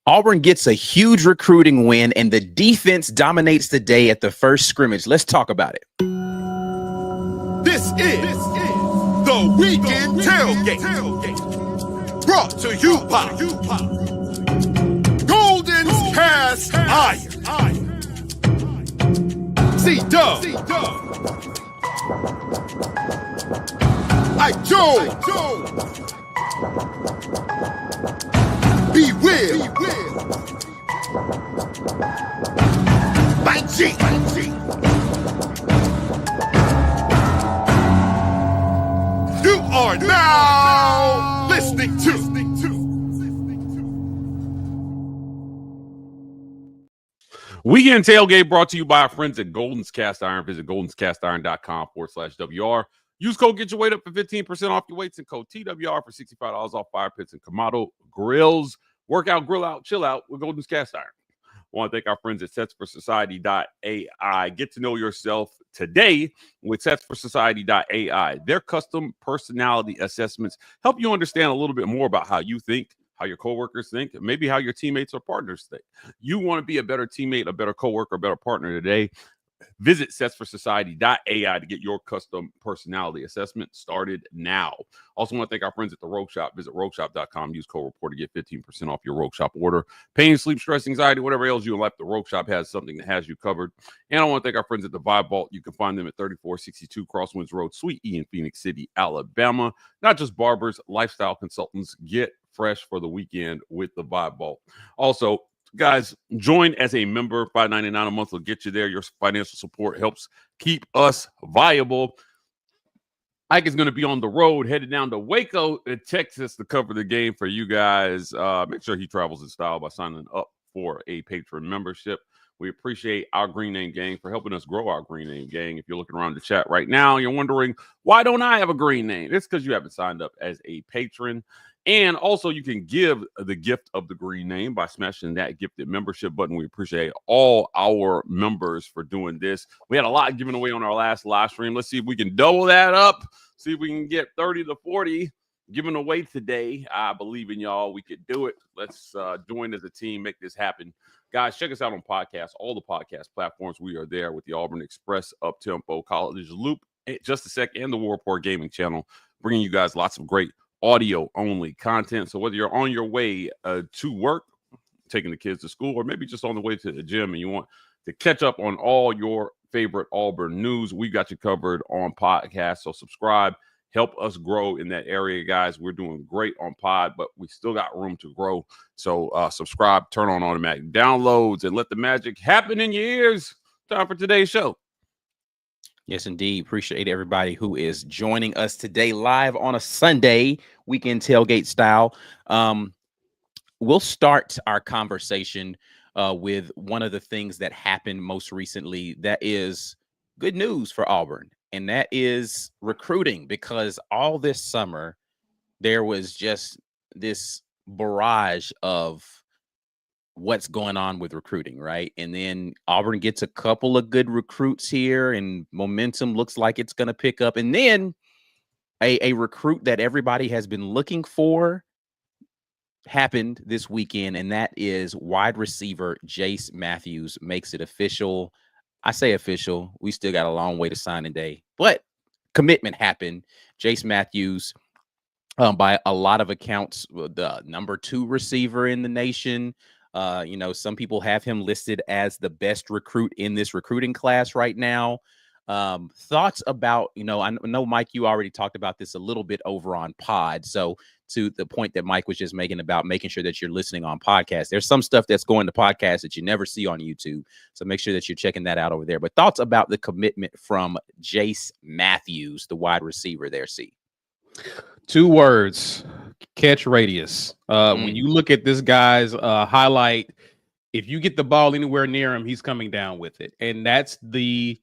Auburn gets a huge recruiting win, and the defense dominates the day at the first scrimmage. Let's talk about it. This is the Weekend Tailgate, brought to you by Golden's Cast Iron. C-Dub, Ike Joe, Be Will, Mike G. You are now listening to Weekend Tailgate, brought to you by our friends at Golden's Cast Iron. Visit goldenscastiron.com/WR. Use code Get Your Weight Up for 15% off your weights and code TWR for $65 off fire pits and Kamado grills. Work out, grill out, chill out with Golden's Cast Iron. I want to thank our friends at SetsForSociety.ai. Get to know yourself today with SetsForSociety.ai. Their custom personality assessments help you understand a little bit more about how you think, how your coworkers think, and maybe how your teammates or partners think. You want to be a better teammate, a better coworker, a better partner today. Visit SetsForSociety.ai to get your custom personality assessment started now. Also want to thank our friends at the Rogue Shop. Visit RogueShop.com. Use code REPORT to get 15% off your Rogue Shop order. Pain, sleep, stress, anxiety, whatever ails you in life, the Rogue Shop has something that has you covered. And I want to thank our friends at the Vibe Vault. You can find them at 3462 Crosswinds Road, Suite E in Phoenix City, Alabama. Not just barbers, lifestyle consultants. Get fresh for the weekend with the Vibe Vault. Also, guys, join as a member. $5.99 a month will get you there. Your financial support helps keep us viable. Ike is going to be on the road, headed down to Waco, Texas, to cover the game for you guys. Make sure he travels in style by signing up for a Patreon membership. We appreciate our Green Name Gang for helping us grow our Green Name Gang. If you're looking around the chat right now, you're wondering, why don't I have a green name? It's because you haven't signed up as a patron. And also, you can give the gift of the green name by smashing that gifted membership button. We appreciate all our members for doing this. We had a lot given away on our last live stream. Let's see if we can double that up. See if we can get 30 to 40 given away today. I believe in y'all. We could do it. Let's join as a team, make this happen. Guys, check us out on podcasts, all the podcast platforms. We are there with the Auburn Express, Uptempo, College Loop, Just a Sec, and the War Report Gaming channel, bringing you guys lots of great audio-only content. So whether you're on your way to work, taking the kids to school, or maybe just on the way to the gym and you want to catch up on all your favorite Auburn news, we got you covered on podcast. So subscribe. Help us grow in that area, guys. We're doing great on pod, but we still got room to grow. So subscribe, turn on automatic downloads, and let the magic happen in your ears. Time for today's show. Yes, indeed. Appreciate everybody who is joining us today live on a Sunday, weekend tailgate style. We'll start our conversation with one of the things that happened most recently that is good news for Auburn, and that is recruiting, because all this summer there was just this barrage of what's going on with recruiting, right? And then Auburn gets a couple of good recruits here, and momentum looks like it's going to pick up. And then a recruit that everybody has been looking for happened this weekend, and that is wide receiver Jace Matthews makes it official. I say official. We still got a long way to signing day, but commitment happened. Jace Matthews, by a lot of accounts, the number 2 receiver in the nation. Some people have him listed as the best recruit in this recruiting class right now. Thoughts about, I know, Mike, you already talked about this a little bit over on pod. So to the point that Mike was just making about making sure that you're listening on podcasts, there's some stuff that's going to podcasts that you never see on YouTube. So make sure that you're checking that out over there. But thoughts about the commitment from Jace Matthews, the wide receiver there, C? 2 words: catch radius. When you look at this guy's highlight, if you get the ball anywhere near him, he's coming down with it. And that's the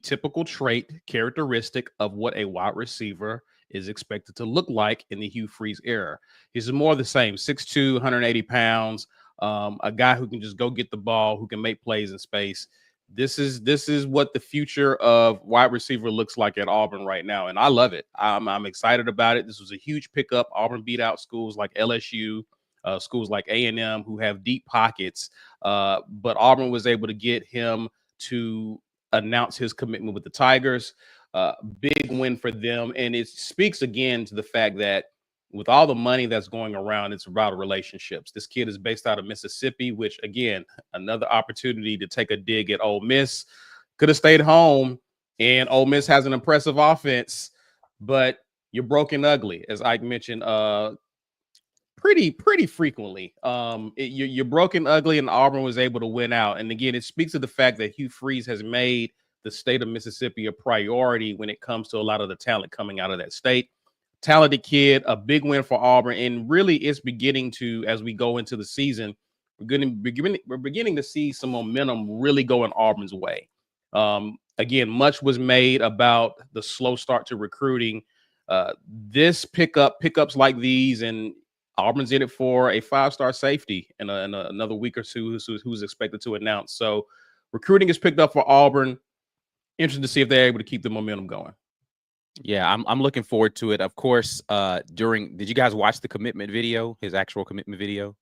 typical trait, characteristic of what a wide receiver is expected to look like in the Hugh Freeze era. He's more the same, 6'2", 180 pounds, a guy who can just go get the ball, who can make plays in space. This is what the future of wide receiver looks like at Auburn right now, and I love it. I'm excited about it. This was a huge pickup. Auburn beat out schools like LSU, schools like A&M who have deep pockets. But Auburn was able to get him to announce his commitment with the Tigers. Big win for them. And it speaks again to the fact that with all the money that's going around, it's about relationships. This kid is based out of Mississippi, which, again, another opportunity to take a dig at Ole Miss. Could have stayed home, and Ole Miss has an impressive offense, but you're broken ugly, as Ike mentioned pretty frequently. You're broken ugly, and Auburn was able to win out. And, again, it speaks to the fact that Hugh Freeze has made the state of Mississippi a priority when it comes to a lot of the talent coming out of that state. Talented kid, a big win for Auburn, and really it's beginning to, as we go into the season, we're beginning to see some momentum really go in Auburn's way. Again, much was made about the slow start to recruiting. This pickups like these, and Auburn's in it for a 5-star safety in another week or two who's expected to announce. So recruiting is picked up for Auburn. Interesting to see if they're able to keep the momentum going. Yeah, I'm looking forward to it. Of course, did you guys watch the commitment video, his actual commitment video?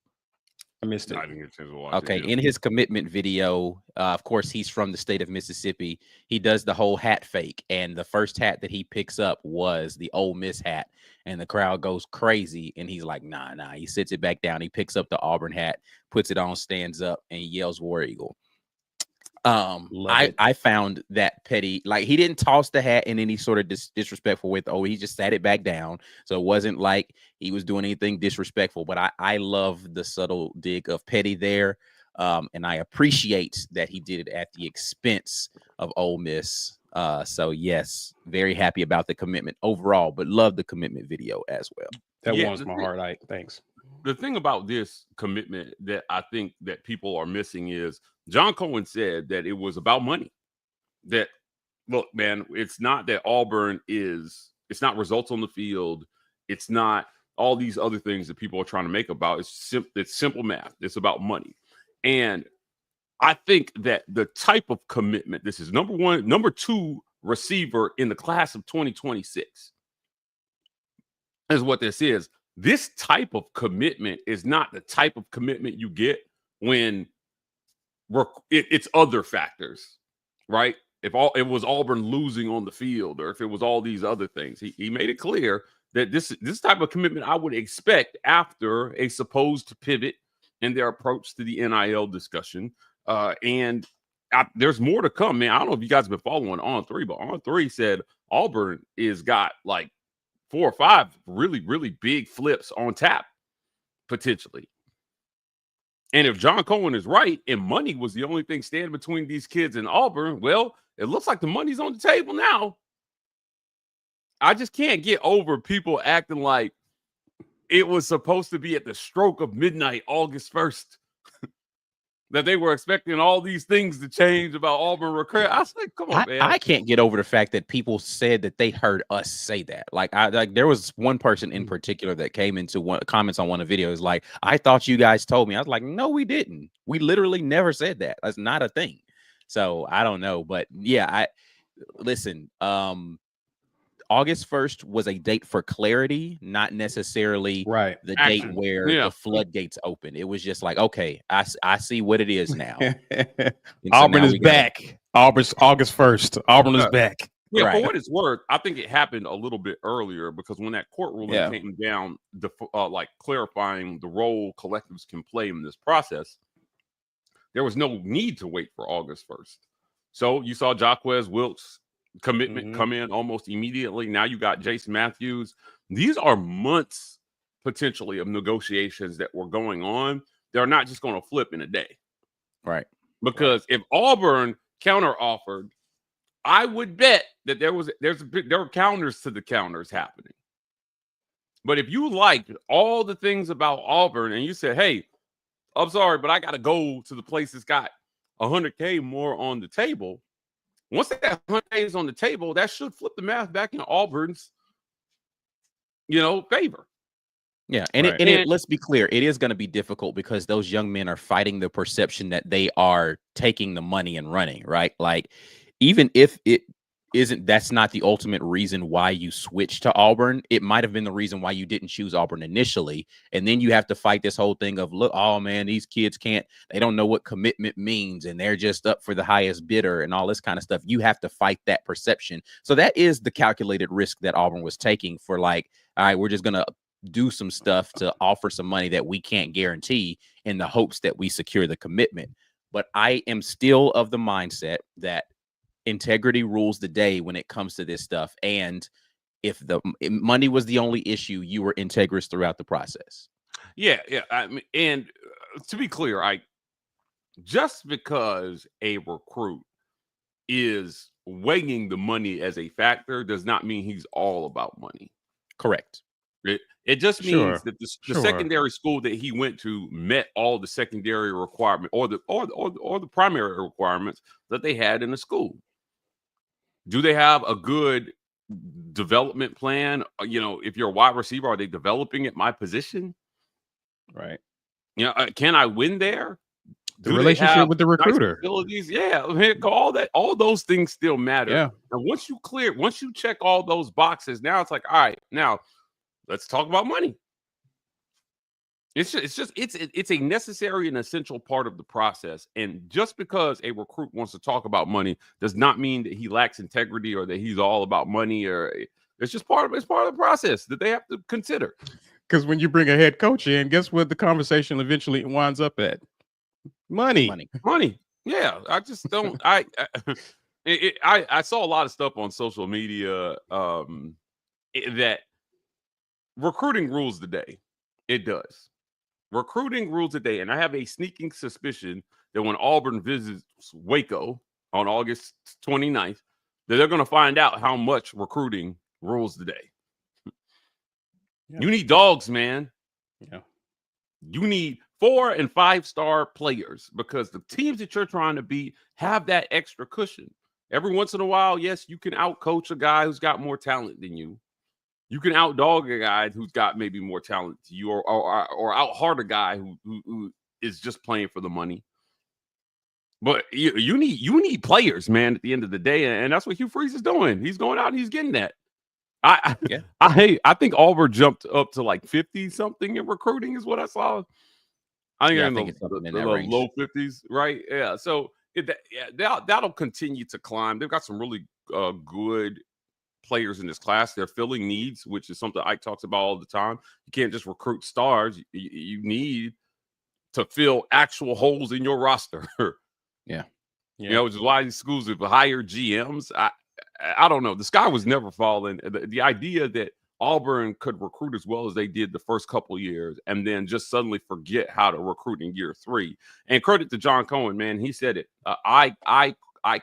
I missed it. I didn't get a chance to watch Okay, it. in his commitment video, of course, he's from the state of Mississippi. He does the whole hat fake, and the first hat that he picks up was the Ole Miss hat, and the crowd goes crazy, and he's like, nah. He sits it back down. He picks up the Auburn hat, puts it on, stands up, and he yells War Eagle. I found that petty. Like, he didn't toss the hat in any sort of disrespectful way. He just sat it back down. So it wasn't like he was doing anything disrespectful. But I love the subtle dig of petty there. And I appreciate that he did it at the expense of Ole Miss. So yes, very happy about the commitment overall, but love the commitment video as well. That warms my heart. Thanks. The thing about this commitment that I think that people are missing is John Cohen said that it was about money. That, look, man, it's not that Auburn it's not results on the field. It's not all these other things that people are trying to make about. It's simple math. It's about money. And I think that the type of commitment, this is number 2 receiver in the class of 2026 is what this is. This type of commitment is not the type of commitment you get when it's other factors, right? If it was Auburn losing on the field, or if it was all these other things, he made it clear that this type of commitment I would expect after a supposed pivot in their approach to the NIL discussion. And there's more to come, man. I don't know if you guys have been following On 3, but On 3 said Auburn is got like 4 or 5 really, really big flips on tap, potentially. And if John Cohen is right, and money was the only thing standing between these kids and Auburn, well, it looks like the money's on the table now. I just can't get over people acting like it was supposed to be at the stroke of midnight, August 1st, that they were expecting all these things to change about Auburn recruit. I was like, come on, man. I can't get over the fact that people said that they heard us say that. Like there was one person in particular that came into comments on one of the videos, like, I thought you guys told me. I was like, no, we didn't. We literally never said that. That's not a thing. So I don't know. But yeah, listen, August 1st was a date for clarity, not necessarily the date where the floodgates opened. It was just like, okay, I see what it is now. Auburn is back. August 1st. Auburn is back. Yeah, right. For what it's worth, I think it happened a little bit earlier, because when that court ruling came down, like clarifying the role collectives can play in this process, there was no need to wait for August 1st. So you saw Jaquez Wilkes' commitment come in almost immediately. Now you got Jace Matthews. These are months potentially of negotiations that were going on. They're not just going to flip in a day, right? Because if Auburn counter offered, I would bet that there were counters to the counters happening. But if you liked all the things about Auburn and you said, hey, I'm sorry, but I got to go to the place that's got $100K more on the table. Once that $100K is on the table, that should flip the math back in Auburn's, favor. Yeah, and let's be clear, it is going to be difficult because those young men are fighting the perception that they are taking the money and running, right? Like, even if that's not the ultimate reason why you switched to Auburn. It might have been the reason why you didn't choose Auburn initially. And then you have to fight this whole thing of, look, oh man, these kids they don't know what commitment means, and they're just up for the highest bidder and all this kind of stuff. You have to fight that perception. So that is the calculated risk that Auburn was taking for, like, all right, we're just going to do some stuff to offer some money that we can't guarantee in the hopes that we secure the commitment. But I am still of the mindset that integrity rules the day when it comes to this stuff. And if the money was the only issue, you were integrous throughout the process. Yeah. I mean, and to be clear, just because a recruit is weighing the money as a factor does not mean he's all about money. Correct. It just means that the secondary school that he went to met all the secondary requirement or the primary requirements that they had in the school. Do they have a good development plan? If you're a wide receiver, are they developing at my position? Right. Can I win there? The relationship with the recruiter. Nice yeah, all those things still matter. Yeah. And once you check all those boxes, now it's like, all right, now let's talk about money. It's a necessary and essential part of the process. And just because a recruit wants to talk about money does not mean that he lacks integrity or that he's all about money. Or it's part of the process that they have to consider. Because when you bring a head coach in, guess what the conversation eventually winds up at? Money. Yeah, I just don't. I saw a lot of stuff on social media that recruiting rules the day. It does. Recruiting rules the day. And I have a sneaking suspicion that when Auburn visits Waco on August 29th, that they're going to find out how much recruiting rules the day. Yeah. You need dogs, man. Yeah. You need 4- and 5-star players because the teams that you're trying to beat have that extra cushion. Every once in a while, yes, you can outcoach a guy who's got more talent than you. You can outdog a guy who's got maybe more talent to you, or outhard a guy who is just playing for the money. But you need players, man, at the end of the day, and that's what Hugh Freeze is doing. He's going out and he's getting that. I think Auburn jumped up to like 50-something in recruiting is what I saw. I think it's in the low 50s, right? Yeah. So that'll continue to climb. They've got some really good players in this class. They're filling needs, which is something Ike talks about all the time. You can't just recruit stars. You need to fill actual holes in your roster. Yeah. Which is why these schools have hired GMs. I don't know. The sky was never falling. The idea that Auburn could recruit as well as they did the first couple years and then just suddenly forget how to recruit in year 3. And credit to John Cohen, man. He said it. I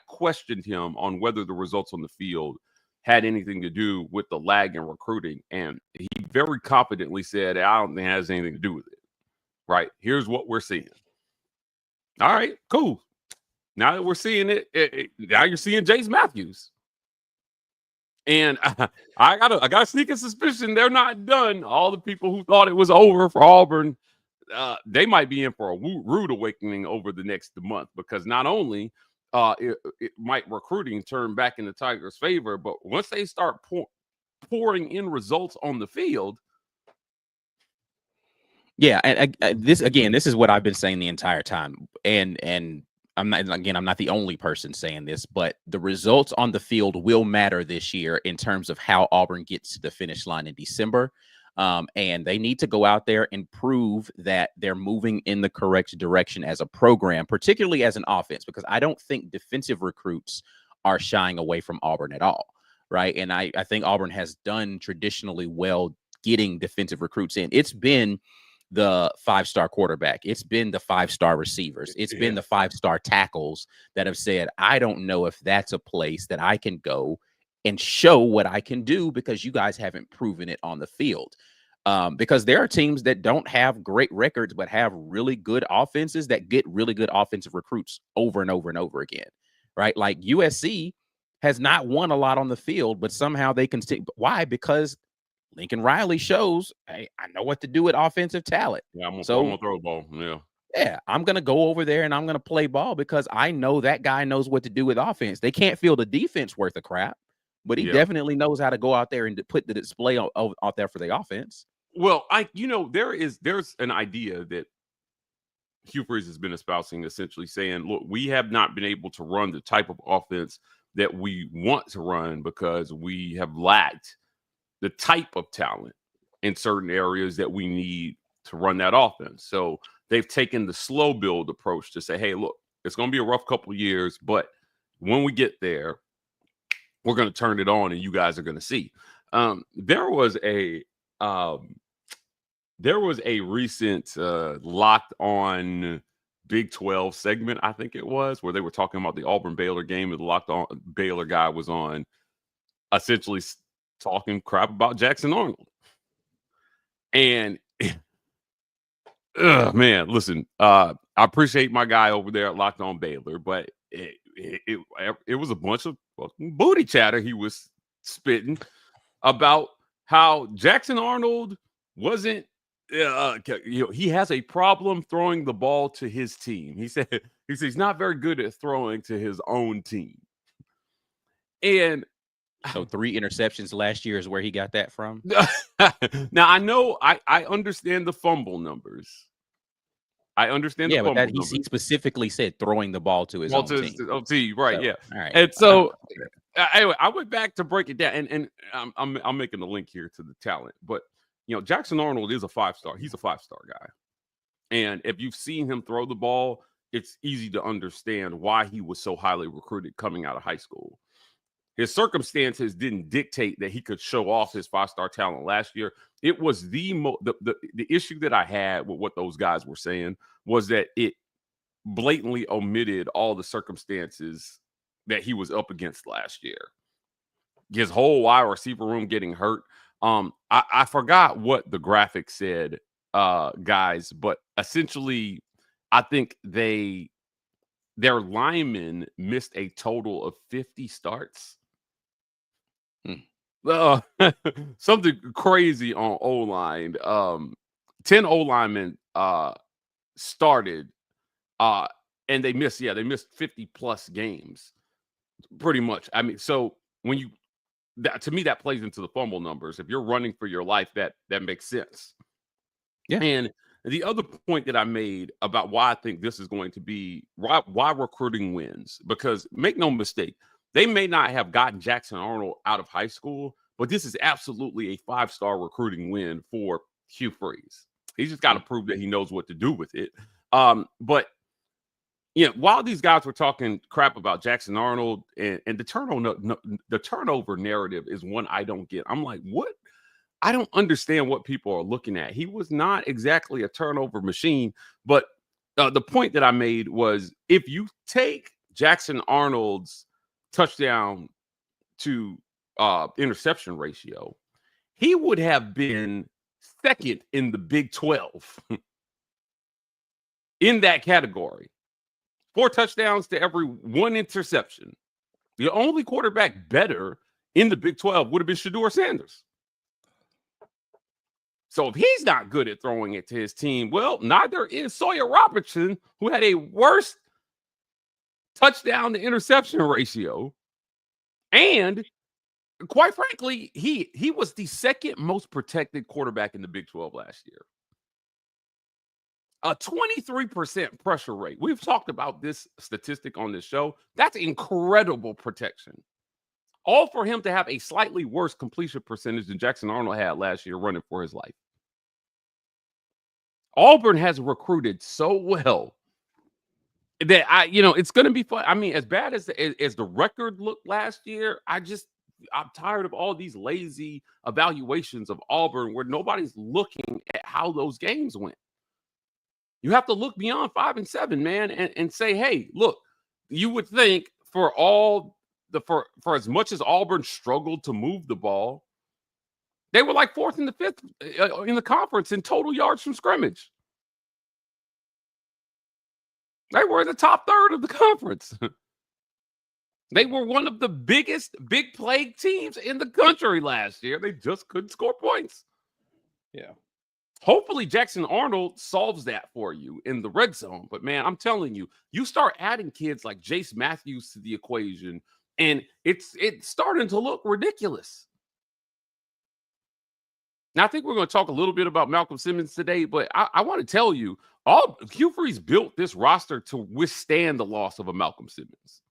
questioned him on whether the results on the field had anything to do with the lag in recruiting. And he very competently said, I don't think it has anything to do with it. Right. Here's what we're seeing. All right, cool. Now that we're seeing it, now you're seeing Jace Matthews. And I got a sneaking suspicion they're not done. All the people who thought it was over for Auburn, they might be in for a rude awakening over the next month, because not only it might recruiting turn back in the Tigers' favor, but once they start pouring in results on the field. Yeah, and this is what I've been saying the entire time, and I'm not the only person saying this, but the results on the field will matter this year in terms of how Auburn gets to the finish line in December. And they need to go out there and prove that they're moving in the correct direction as a program, particularly as an offense, because I don't think defensive recruits are shying away from Auburn at all. Right. And I think Auburn has done traditionally well getting defensive recruits in. It's been the 5-star quarterback. It's been the 5-star receivers. It's been the 5-star tackles that have said, I don't know if that's a place that I can go and show what I can do because you guys haven't proven it on the field. Because there are teams that don't have great records, but have really good offenses that get really good offensive recruits over and over and over again. Right. Like USC has not won a lot on the field, but somehow they can stick. Why? Because Lincoln Riley shows, hey, I know what to do with offensive talent. Yeah, I'm gonna throw the ball. Yeah. Yeah, I'm going to go over there and I'm going to play ball because I know that guy knows what to do with offense. They can't feel the defense worth of crap, but he Yeah. definitely knows how to go out there and put the display out there for the offense. Well, there's an idea that Hugh Freeze has been espousing, essentially saying, look, we have not been able to run the type of offense that we want to run because we have lacked the type of talent in certain areas that we need to run that offense. So they've taken the slow build approach to say, hey, look, it's going to be a rough couple of years, but when we get there, we're going to turn it on and you guys are going to see. There was a recent Locked On Big 12 segment, I think it was, where they were talking about the Auburn Baylor game, and the Locked On Baylor guy was on, essentially talking crap about Jackson Arnold. And man, listen, I appreciate my guy over there at Locked On Baylor, but it was a bunch of booty chatter he was spitting about how Jackson Arnold wasn't he has a problem throwing the ball to his team. He said he's not very good at throwing to his own team. And so 3 interceptions last year is where he got that from. Now I know I understand the fumble numbers. I understand. Yeah, but that he specifically said throwing the ball to his own team. Right? So, yeah. All right. And so anyway, I went back to break it down, and I'm making a link here to the talent, but Jackson Arnold is a 5-star. He's a 5-star guy, and if you've seen him throw the ball, it's easy to understand why he was so highly recruited coming out of high school. His circumstances didn't dictate that he could show off his 5-star talent last year. It was the issue that I had with what those guys were saying was that it blatantly omitted all the circumstances that he was up against last year. His whole wide receiver room getting hurt. I forgot what the graphic said, guys, but essentially, I think their linemen missed a total of 50 starts. Something crazy on O-line. 10 O-linemen started, and they missed 50 plus games, pretty much. I mean, so when to me, that plays into the fumble numbers. If you're running for your life, that makes sense. Yeah. And the other point that I made about why I think this is going to be why recruiting wins, because make no mistake, they may not have gotten Jackson Arnold out of high school, but this is absolutely a 5-star recruiting win for Hugh Freeze. He's just got to prove that he knows what to do with it. But while these guys were talking crap about Jackson Arnold and the turnover narrative is one I don't get. I'm like, what? I don't understand what people are looking at. He was not exactly a turnover machine, but the point that I made was if you take Jackson Arnold's touchdown to interception ratio, he would have been second in the Big 12 in that category. 4 touchdowns to every 1 interception. The only quarterback better in the Big 12 would have been Shedeur Sanders. So if he's not good at throwing it to his team, well, neither is Sawyer Robertson, who had a worse touchdown to interception ratio. And quite frankly, he was the second most protected quarterback in the Big 12 last year. A 23% pressure rate. We've talked about this statistic on this show. That's incredible protection. All for him to have a slightly worse completion percentage than Jackson Arnold had last year running for his life. Auburn has recruited so well that it's going to be fun. I mean, as bad as the record looked last year, I'm tired of all these lazy evaluations of Auburn where nobody's looking at how those games went. You have to look beyond 5 and 7, man, and say, hey, look, you would think for as much as Auburn struggled to move the ball, they were like 4th and 5th in the conference in total yards from scrimmage. They were in the top third of the conference. They were one of the biggest big play teams in the country last year. They just couldn't score points. Yeah. Hopefully Jackson Arnold solves that for you in the red zone. But man, I'm telling you, you start adding kids like Jace Matthews to the equation, and it's starting to look ridiculous. Now, I think we're going to talk a little bit about Malcolm Simmons today, but I want to tell you, Hugh Freeze built this roster to withstand the loss of a Malcolm Simmons.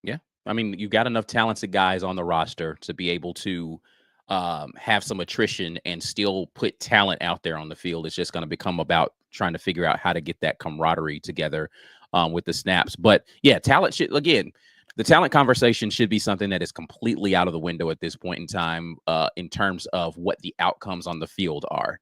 Yeah. I mean, you got enough talented guys on the roster to be able to have some attrition and still put talent out there on the field. It's just going to become about trying to figure out how to get that camaraderie together with the snaps. But yeah, talent should, again, the talent conversation should be something that is completely out of the window at this point in time in terms of what the outcomes on the field are.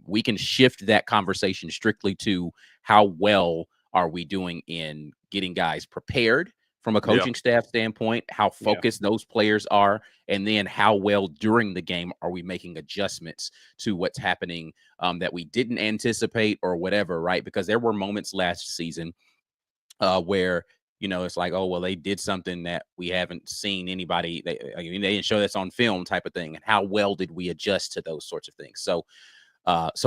We can shift that conversation strictly to how well are we doing in getting guys prepared from a coaching staff standpoint, how focused those players are, and then how well during the game are we making adjustments to what's happening that we didn't anticipate or whatever, right? Because there were moments last season where, you know, it's like, oh, well, they did something that we haven't seen anybody. They didn't show this on film type of thing. And how well did we adjust to those sorts of things? So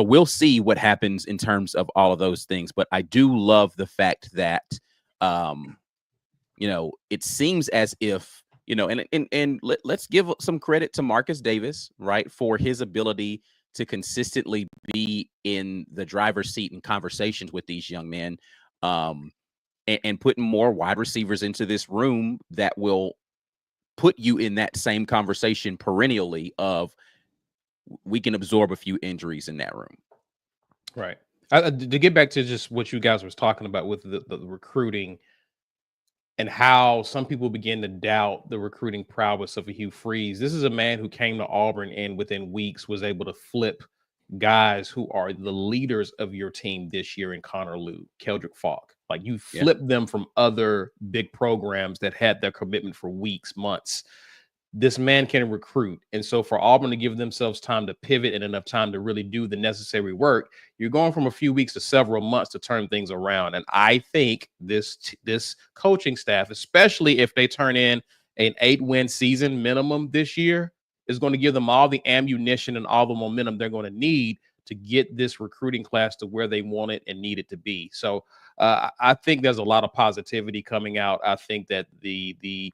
we'll see what happens in terms of all of those things. But I do love the fact that, you know, it seems as if, you know, and let's give some credit to Marcus Davis, right, for his ability to consistently be in the driver's seat in conversations with these young men. And putting more wide receivers into this room that will put you in that same conversation perennially of we can absorb a few injuries in that room. Right. To get back to just what you guys was talking about with the recruiting and how some people begin to doubt the recruiting prowess of a Hugh Freeze. This is a man who came to Auburn and within weeks was able to flip guys who are the leaders of your team this year in Connor Lew, Keldrick Falk. Like you flip them from other big programs that had their commitment for weeks, months. This man can recruit. And so for Auburn to give themselves time to pivot and enough time to really do the necessary work, you're going from a few weeks to several months to turn things around. And I think this coaching staff, especially if they turn in an 8-win season minimum this year, is going to give them all the ammunition and all the momentum they're going to need to get this recruiting class to where they want it and need it to be. So I think there's a lot of positivity coming out. I think that the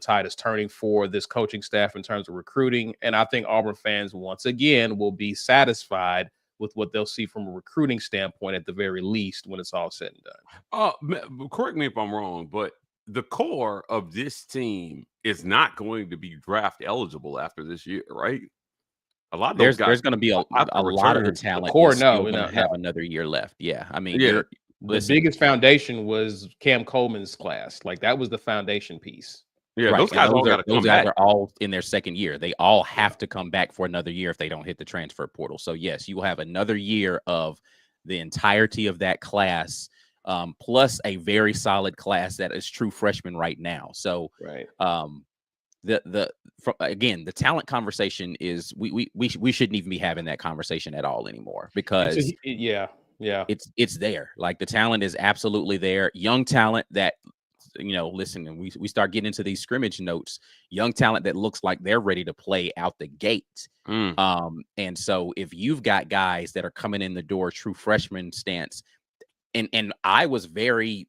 tide is turning for this coaching staff in terms of recruiting. And I think Auburn fans, once again, will be satisfied with what they'll see from a recruiting standpoint at the very least when it's all said and done. Correct me if I'm wrong, but the core of this team is not going to be draft eligible after this year, right? A lot of those guys. There's going to be a lot of the talent. The core, have another year left. Yeah, I mean, the biggest foundation was Cam Coleman's class. Like that was the foundation piece. Yeah, right. Those guys are all in their second year. They all have to come back for another year if they don't hit the transfer portal. So yes, you will have another year of the entirety of that class. Plus a very solid class that is true freshmen right now. So, right. Again, the talent conversation is we shouldn't even be having that conversation at all anymore because it's there. Like the talent is absolutely there. Young talent that, you know, listen, and we start getting into these scrimmage notes, young talent that looks like they're ready to play out the gate. And so if you've got guys that are coming in the door, true freshman stance. And I was very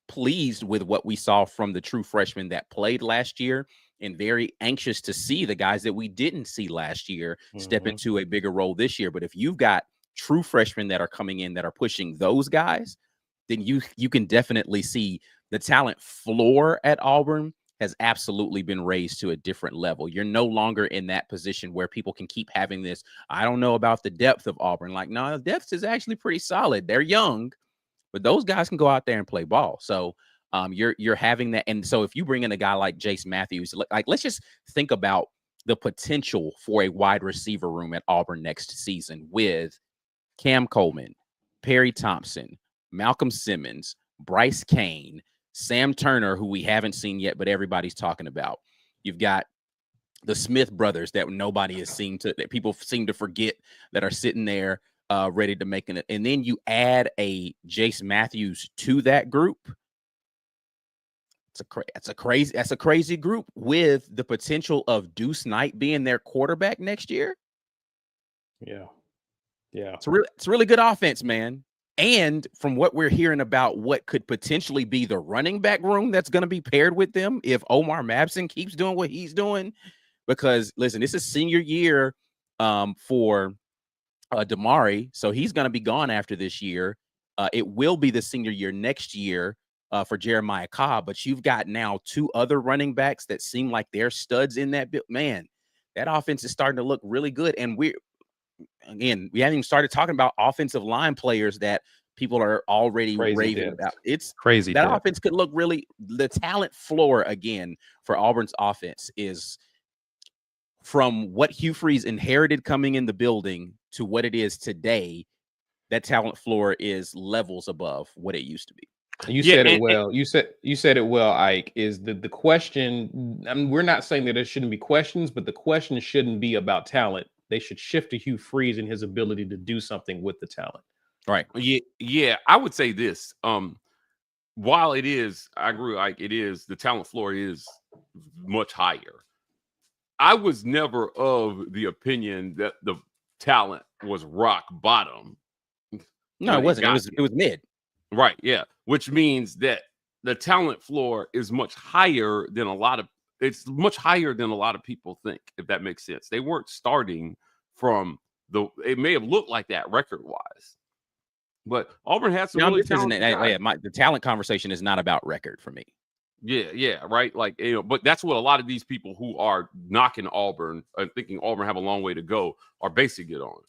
pleased with what we saw from the true freshmen that played last year and very anxious to see the guys that we didn't see last year step into a bigger role this year. But if you've got true freshmen that are coming in that are pushing those guys, then you can definitely see the talent floor at Auburn has absolutely been raised to a different level. You're no longer in that position where people can keep having this, I don't know about the depth of Auburn. Like, no, the depth is actually pretty solid. They're young. But those guys can go out there and play ball. So you're having that. And so if you bring in a guy like Jace Matthews, like let's just think about the potential for a wide receiver room at Auburn next season with Cam Coleman, Perry Thompson, Malcolm Simmons, Bryce Kane, Sam Turner, who we haven't seen yet, but everybody's talking about. You've got the Smith brothers that nobody has seen that people seem to forget that are sitting there. Ready to make it, and then you add a Jace Matthews to that group. That's a crazy group with the potential of Deuce Knight being their quarterback next year. Yeah, Yeah. It's a really good offense, man. And from what we're hearing about what could potentially be the running back room that's going to be paired with them if Omar Mabson keeps doing what he's doing, because listen, this is senior year for Damari, so he's going to be gone after this year. It will be the senior year next year for Jeremiah Cobb, but you've got now 2 other running backs that seem like they're studs in that bit. Man, that offense is starting to look really good. And we haven't even started talking about offensive line players that people are already raving about. It's crazy. That offense could look really, the talent floor again for Auburn's offense is from what Hugh Freeze inherited coming in the building to what it is today. That talent floor is levels above what it used to be. You said it well. You said it well, Ike. Is the question? I mean, we're not saying that there shouldn't be questions, but the question shouldn't be about talent. They should shift to Hugh Freeze and his ability to do something with the talent. Right. Yeah. I would say this. While it is, I agree, Ike, it is, the talent floor is much higher. I was never of the opinion that the talent was rock bottom. No, it wasn't. It was mid. Right. Yeah. Which means that the talent floor is much higher than it's much higher than a lot of people think, if that makes sense. They weren't starting from it may have looked like that record wise, but Auburn had some really talented guys. The talent conversation is not about record for me. Yeah, right. Like, but that's what a lot of these people who are knocking Auburn and thinking Auburn have a long way to go are basing it on.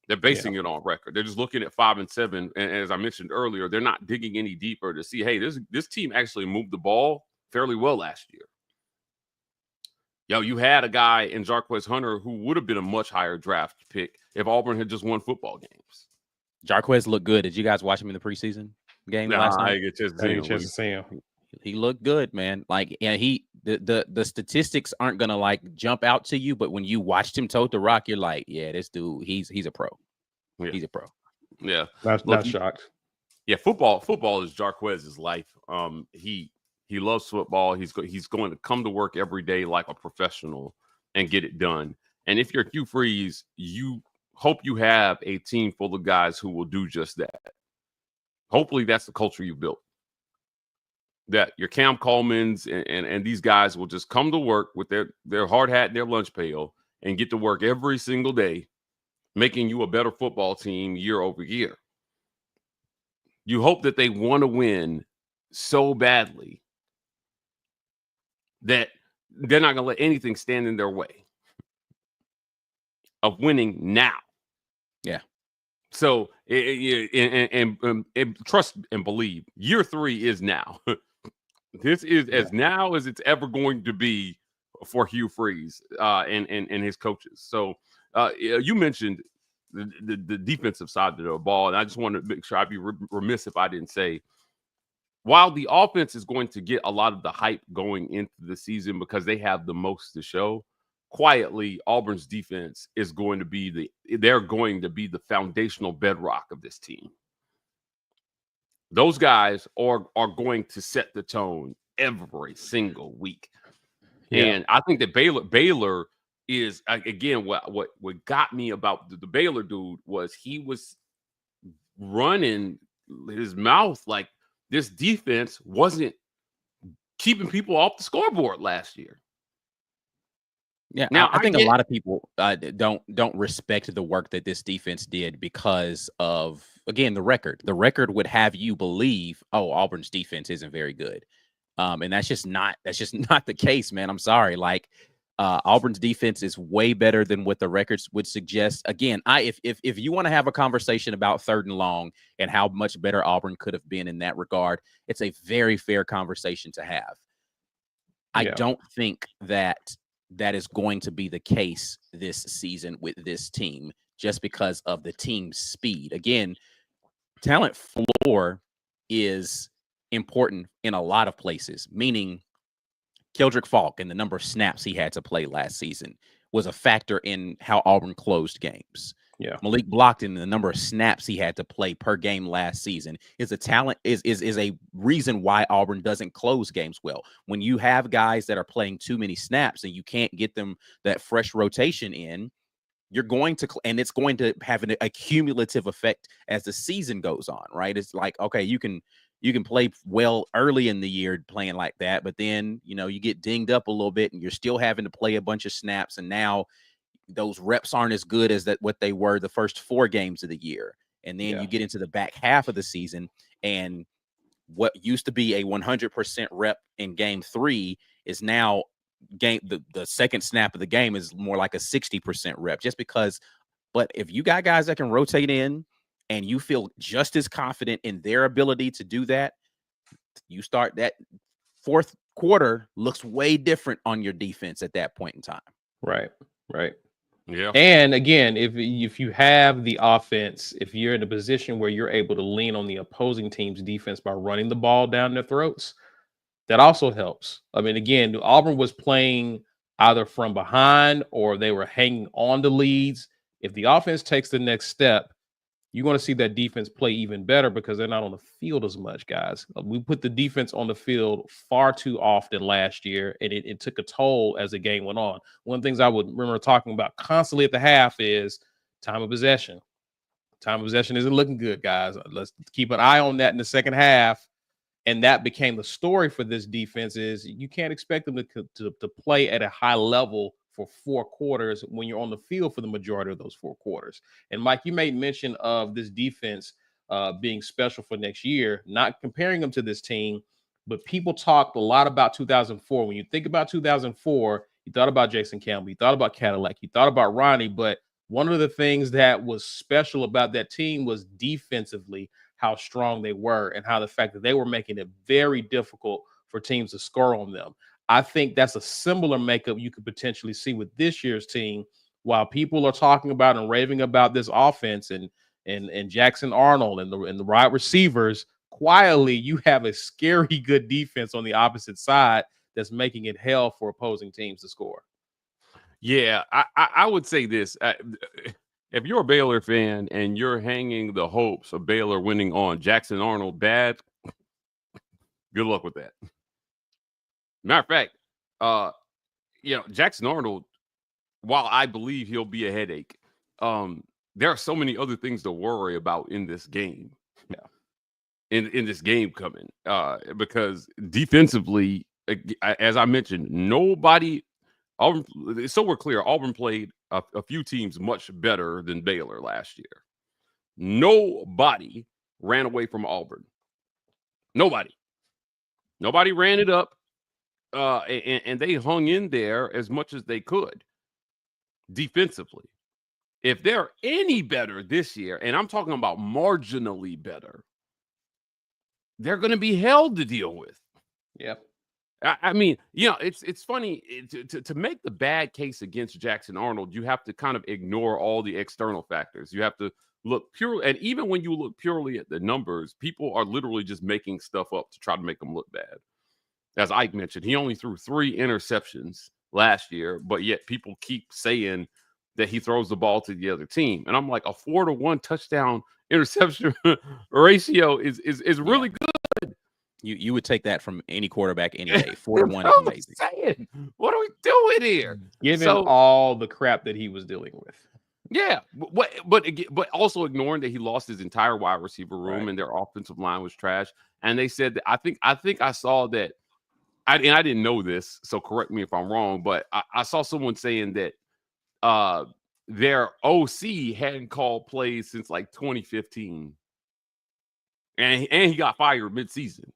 They're basing it on record. They're just looking at 5 and 7, and as I mentioned earlier, they're not digging any deeper to see, hey, this team actually moved the ball fairly well last year. You had a guy in Jarquez Hunter who would have been a much higher draft pick if Auburn had just won football games. Jarquez looked good. Did you guys watch him in the preseason game last night? I didn't get a chance to see him. He looked good, man. Like, and the statistics aren't gonna like jump out to you, but when you watched him tote the rock, you're like, yeah, this dude, he's a pro. Yeah. He's a pro. Yeah, not shocked. Yeah, football is Jarquez's life. He loves football. He's going to come to work every day like a professional and get it done. And if you're Hugh Freeze, you hope you have a team full of guys who will do just that. Hopefully, that's the culture you built. That your Cam Coleman's and these guys will just come to work with their hard hat and their lunch pail and get to work every single day, making you a better football team year over year. You hope that they want to win so badly that they're not going to let anything stand in their way of winning now. Yeah. So, and trust and believe, year 3 is now. This is as now as it's ever going to be for Hugh Freeze and his coaches. So you mentioned the defensive side of the ball, and I just want to make sure I'd be remiss if I didn't say, while the offense is going to get a lot of the hype going into the season because they have the most to show, quietly Auburn's defense is going to be the foundational bedrock of this team. Those guys are going to set the tone every single week. Yeah. And I think that Baylor is, again, what got me about the Baylor dude was he was running his mouth like this defense wasn't keeping people off the scoreboard last year. Yeah, now I think a lot of people don't respect the work that this defense did because of, again, the record. The record would have you believe, oh, Auburn's defense isn't very good, and that's just not the case, man. I'm sorry. Like Auburn's defense is way better than what the records would suggest. Again, if you want to have a conversation about 3rd and long and how much better Auburn could have been in that regard, it's a very fair conversation to have. I don't think that is going to be the case this season with this team just because of the team's speed. Again, talent floor is important in a lot of places, meaning Keldrick Falk and the number of snaps he had to play last season was a factor in how Auburn closed games. Yeah, Malik Blockton, the number of snaps he had to play per game last season is a reason why Auburn doesn't close games well. When you have guys that are playing too many snaps and you can't get them that fresh rotation in, you're going to, and it's going to have a cumulative effect as the season goes on, right? It's like, okay, you can play well early in the year playing like that, but then, you get dinged up a little bit and you're still having to play a bunch of snaps. And now those reps aren't as good as what they were the first 4 games of the year. And then you get into the back half of the season, and what used to be a 100% rep in game 3 is now the second snap of the game is more like a 60% rep, just because. But if you got guys that can rotate in and you feel just as confident in their ability to do that, you start that fourth quarter looks way different on your defense at that point in time. Right. Yeah. And again, if you have the offense, if you're in a position where you're able to lean on the opposing team's defense by running the ball down their throats, that also helps. I mean, again, Auburn was playing either from behind or they were hanging on to leads. If the offense takes the next step, you're going to see that defense play even better because they're not on the field as much, guys. We put the defense on the field far too often last year, and it took a toll as the game went on. One of the things I would remember talking about constantly at the half is time of possession. Time of possession isn't looking good, guys. Let's keep an eye on that in the second half. And that became the story for this defense is you can't expect them to play at a high level for 4 quarters when you're on the field for the majority of those 4 quarters. And Mike, you made mention of this defense being special for next year, not comparing them to this team, but people talked a lot about 2004. When you think about 2004, you thought about Jason Campbell, you thought about Cadillac, you thought about Ronnie, but one of the things that was special about that team was defensively how strong they were and how the fact that they were making it very difficult for teams to score on them. I think that's a similar makeup you could potentially see with this year's team. While people are talking about and raving about this offense and Jackson Arnold and the wide receivers, quietly you have a scary good defense on the opposite side that's making it hell for opposing teams to score. Yeah, I would say this. If you're a Baylor fan and you're hanging the hopes of Baylor winning on Jackson Arnold bad, good luck with that. Matter of fact, Jackson Arnold, while I believe he'll be a headache, there are so many other things to worry about in this game. Yeah. In this game coming. Because defensively, as I mentioned, Auburn, so we're clear, Auburn played a few teams much better than Baylor last year. Nobody ran away from Auburn. Nobody ran it up. And they hung in there as much as they could defensively. If they're any better this year, and I'm talking about marginally better, they're going to be hell to deal with. Yeah. I mean, it's funny to make the bad case against Jackson Arnold. You have to kind of ignore all the external factors. You have to look purely, and even when you look purely at the numbers, people are literally just making stuff up to try to make them look bad. As Ike mentioned, he only threw 3 interceptions last year, but yet people keep saying that he throws the ball to the other team. And I'm like, a 4-to-1 touchdown interception ratio is really good. You would take that from any quarterback any day. 4-to-1 is amazing. Saying, what are we doing here? Given all the crap that he was dealing with. Yeah, but also ignoring that he lost his entire wide receiver room and their offensive line was trash. And they said that I think I saw that. I didn't know this, so correct me if I'm wrong, but I saw someone saying that their OC hadn't called plays since like 2015, and he got fired midseason.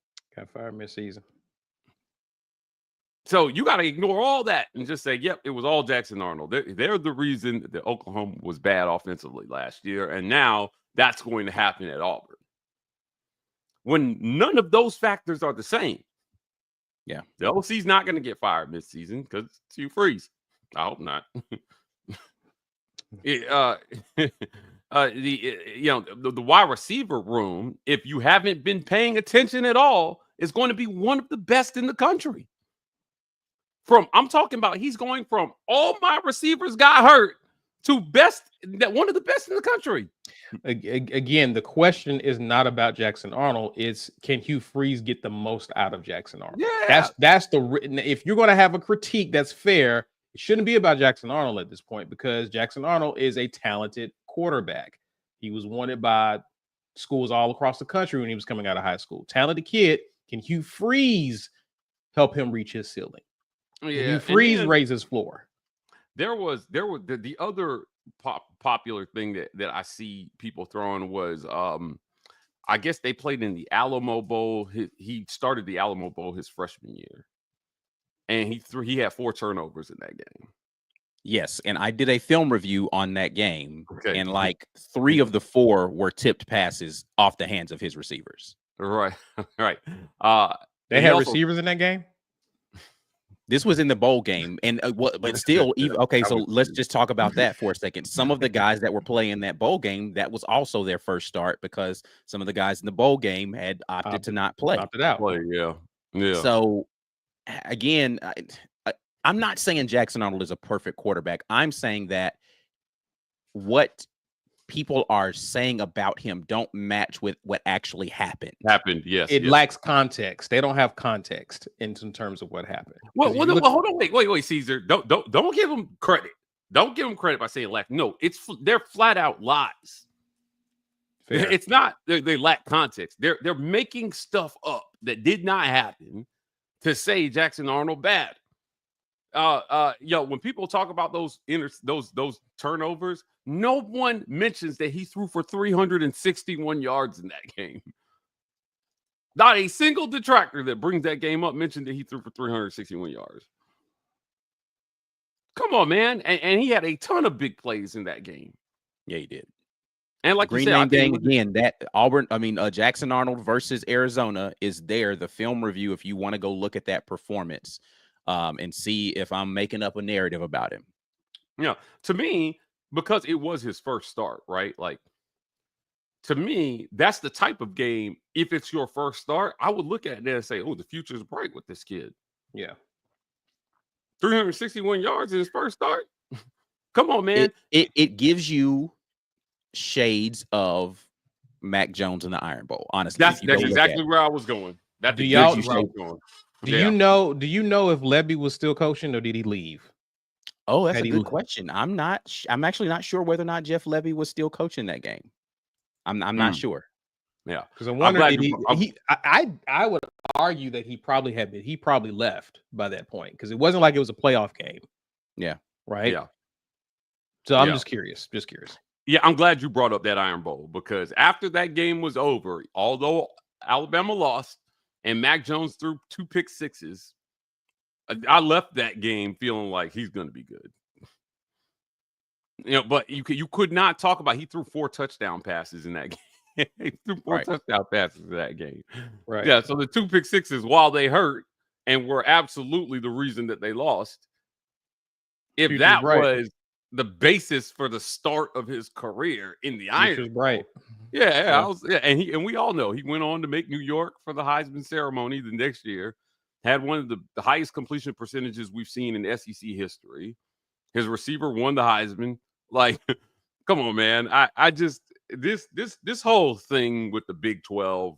So you got to ignore all that and just say, yep, it was all Jackson Arnold. They're the reason that Oklahoma was bad offensively last year, and now that's going to happen at Auburn. When none of those factors are the same. Yeah, the OC's not going to get fired midseason because it's Hugh Freeze. I hope not. The wide receiver room, if you haven't been paying attention at all, is going to be one of the best in the country. I'm talking about he's going from all my receivers got hurt to one of the best in the country. Again, the question is not about Jackson Arnold. It's can Hugh Freeze get the most out of Jackson Arnold? Yeah. That's if you're going to have a critique that's fair, It shouldn't be about Jackson Arnold at this point because Jackson Arnold is a talented quarterback. He was wanted by schools all across the country when he was coming out of high school. Talented kid. Can Hugh Freeze help him reach his ceiling? Can Hugh Freeze raise his floor? There was the other popular thing that I see people throwing was I guess they played in the Alamo Bowl. He started the Alamo Bowl his freshman year. And he had 4 turnovers in that game. Yes, and I did a film review on that game, Okay. and like 3 of the 4 were tipped passes off the hands of his receivers. Right, right. They had receivers in that game. This was in the bowl game, and but still, even okay. So let's just talk about that for a second. Some of the guys that were playing that bowl game, that was also their first start because some of the guys in the bowl game had opted to not play. Opted out. Yeah. So again, I'm not saying Jackson Arnold is a perfect quarterback. I'm saying that what people are saying about him don't match with what actually happened. Yes. It lacks context. They don't have context in terms of what happened. Well, hold on, wait, Caesar. Don't give him credit. Don't give him credit by saying lack. No, they're flat out lies. Fair. It's not they lack context. They're making stuff up that did not happen to say Jackson Arnold bad. When people talk about those turnovers, no one mentions that he threw for 361 yards in that game. Not a single detractor that brings that game up mentioned that he threw for 361 yards. Come on, man. And he had a ton of big plays in that game. Yeah, he did. And like Green you said, Name again, that Jackson Arnold versus Arizona is there. The film review, if you want to go look at that performance and see if I'm making up a narrative about him. Yeah, to me, because it was his first start, right? Like, to me, that's the type of game, if it's your first start, I would look at it and say, oh, the future's bright with this kid. Yeah. 361 yards in his first start? Come on, man. It gives you shades of Mac Jones in the Iron Bowl, honestly. That's exactly where I was going. Do you know if Lebby was still coaching or did he leave? Oh, that's a good question. I'm actually not sure whether or not Jeff Lebby was still coaching that game. I'm not sure. Yeah, because I wonder I would argue that he probably left by that point because it wasn't like it was a playoff game. Yeah. Right. Yeah. So I'm just curious. Yeah, I'm glad you brought up that Iron Bowl because after that game was over, although Alabama lost and Mac Jones threw 2 pick sixes, I left that game feeling like he's going to be good. But you could not talk about he threw 4 touchdown passes in that game. He threw 4 touchdown passes in that game. Right. Yeah, so the 2 pick sixes, while they hurt and were absolutely the reason that they lost, if that was the basis for the start of his career in the Iron Bowl. Right. Yeah. And we all know he went on to make New York for the Heisman ceremony the next year. Had one of the highest completion percentages we've seen in SEC history. His receiver won the Heisman. Like, come on, man. I just this whole thing with the Big 12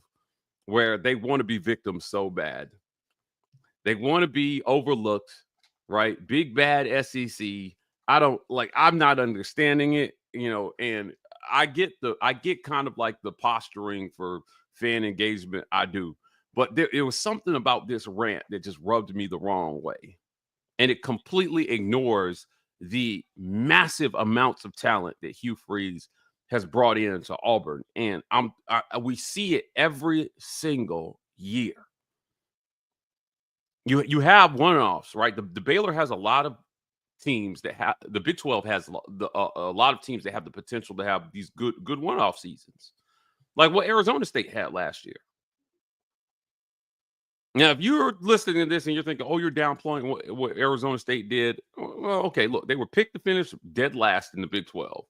where they want to be victims so bad. They want to be overlooked, right? Big bad SEC. I'm not understanding it, and I get kind of like the posturing for fan engagement. I do. But it was something about this rant that just rubbed me the wrong way. And it completely ignores the massive amounts of talent that Hugh Freeze has brought into Auburn. And we see it every single year. You have one-offs, right? The Baylor has a lot of teams that have, the Big 12 has a lot of teams that have the potential to have these good one-off seasons. Like what Arizona State had last year. Now, if you're listening to this and you're thinking, oh, you're downplaying what Arizona State did, well, okay, look, they were picked to finish dead last in the Big 12.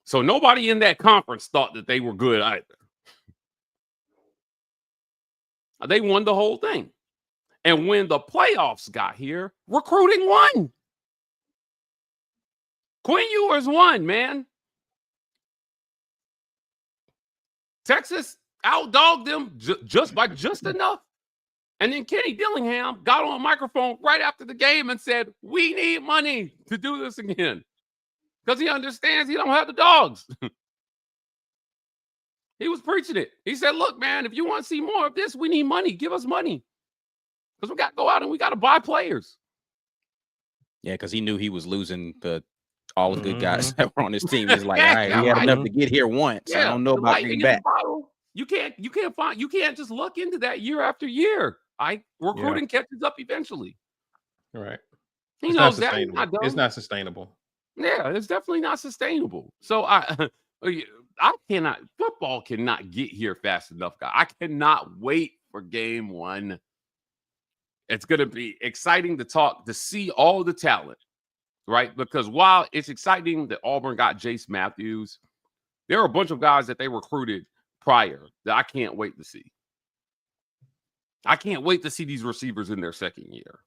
So nobody in that conference thought that they were good either. They won the whole thing. And when the playoffs got here, recruiting won. Quinn Ewers won, man. Texas outdogged them just enough. And then Kenny Dillingham got on a microphone right after the game and said, we need money to do this again. Because he understands he don't have the dogs. He was preaching it. He said, look, man, if you want to see more of this, we need money. Give us money. Because we got to go out and we got to buy players. Yeah, because he knew he was losing all the good guys that were on his team. He's like, all right, we had enough to get here once. Yeah, I don't know about getting back. You can't just look into that year after year. Recruiting catches up eventually. Right. He knows that. It's not sustainable. Yeah, it's definitely not sustainable. So football cannot get here fast enough, guys. I cannot wait for game one. It's going to be exciting to see all the talent, right? Because while it's exciting that Auburn got Jace Matthews, there are a bunch of guys that they recruited prior that I can't wait to see. I can't wait to see these receivers in their second year.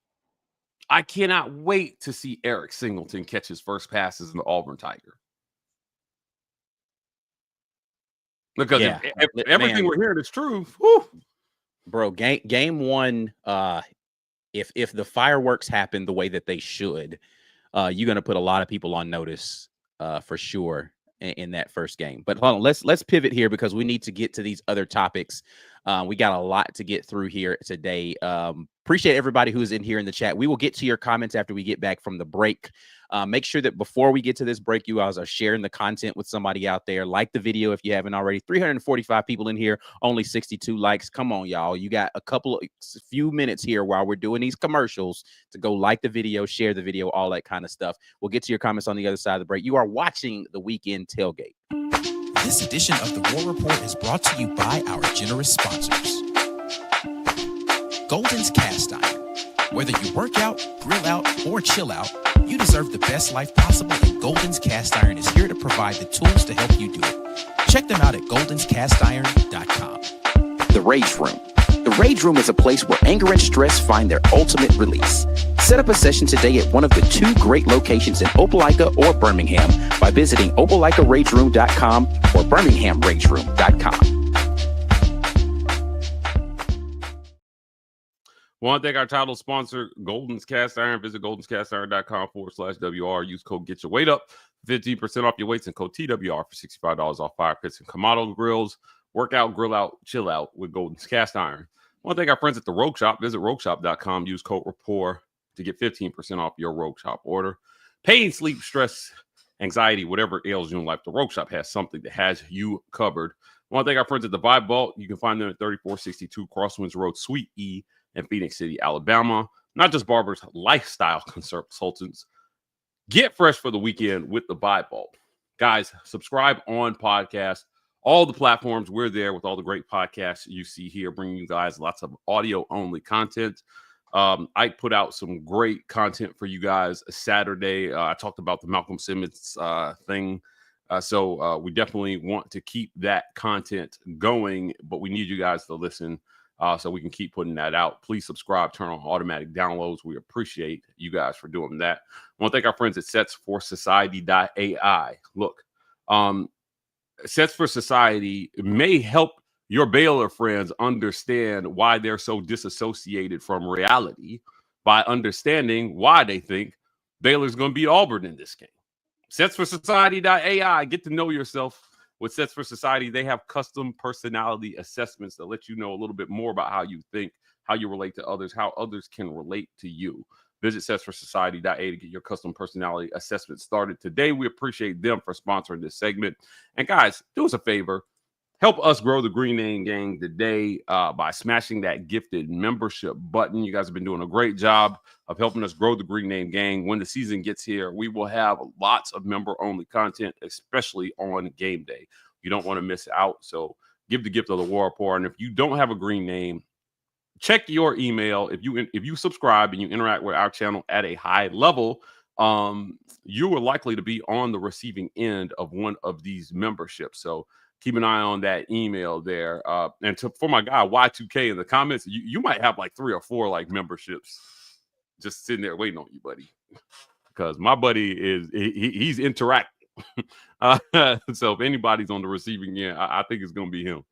I cannot wait to see Eric Singleton catch his first passes in the Auburn Tiger. Because if everything we're hearing is true, whew. Bro, game one, if the fireworks happen the way that they should, you're going to put a lot of people on notice for sure in that first game. But hold on, let's pivot here because we need to get to these other topics. We got a lot to get through here today. Appreciate everybody who's in here in the chat. We will get to your comments after we get back from the break. Make sure that before we get to this break, you guys are sharing the content with somebody out there. Like the video if you haven't already. 345 people in here, only 62 likes. Come on, y'all. You got a few minutes here while we're doing these commercials to go like the video, share the video, all that kind of stuff. We'll get to your comments on the other side of the break. You are watching the Weekend Tailgate. This edition of the War Report is brought to you by our generous sponsors. Golden's Cast Iron. Whether you work out, grill out, or chill out, you deserve the best life possible, and Golden's Cast Iron is here to provide the tools to help you do it. Check them out at goldenscastiron.com. The Rage Room. The Rage Room is a place where anger and stress find their ultimate release. Set up a session today at one of the 2 great locations in Opelika or Birmingham by visiting opelikaRageRoom.com or BirminghamRageRoom.com. Want to thank our title sponsor, Golden's Cast Iron. Visit goldenscastiron.com/WR. Use code Get Your Weight Up, 15% off your weights, and code TWR for $65 off fire pits and Kamado grills. Work out, grill out, chill out with Golden's Cast Iron. Want to thank our friends at the Rogue Shop. Visit rogueshop.com. Use code RAPPORT to get 15% off your Rogue Shop order. Pain, sleep, stress, anxiety, whatever ails you in life, the Rogue Shop has something that has you covered. Want to thank our friends at the Vibe Vault. You can find them at 3462 Crosswinds Road, Suite E, in Phoenix City, Alabama. Not just barbers, lifestyle consultants. Get fresh for the weekend with the Vibe Vault. Guys, subscribe on podcast. All the platforms, we're there with all the great podcasts you see here, bringing you guys lots of audio-only content. I put out some great content for you guys Saturday. I talked about the Malcolm Simmons thing. So we definitely want to keep that content going, but we need you guys to listen so we can keep putting that out. Please subscribe, turn on automatic downloads. We appreciate you guys for doing that. I want to thank our friends at SetsForSociety.ai. Look, Sets for Society may help your Baylor friends understand why they're so disassociated from reality by understanding why they think Baylor's going to beat Auburn in this game. SetsForSociety.ai. Get to know yourself. With Sets for Society, they have custom personality assessments that let you know a little bit more about how you think, how you relate to others, how others can relate to you. Visit SetsForSociety.ai to get your custom personality assessment started today. We appreciate them for sponsoring this segment. And guys, do us a favor. Help us grow the Green Name Gang today by smashing that gifted membership button. You guys have been doing a great job of helping us grow the Green Name Gang. When the season gets here, we will have lots of member-only content, especially on game day. You don't want to miss out, so give the gift of the War Report. And if you don't have a green name, check your email. If you subscribe and you interact with our channel at a high level, you are likely to be on the receiving end of one of these memberships. So keep an eye on that email there. And for my guy Y2K in the comments, you might have like 3 or 4 like memberships just sitting there waiting on you, buddy. Because my buddy he's interacting. So if anybody's on the receiving end, I think it's gonna be him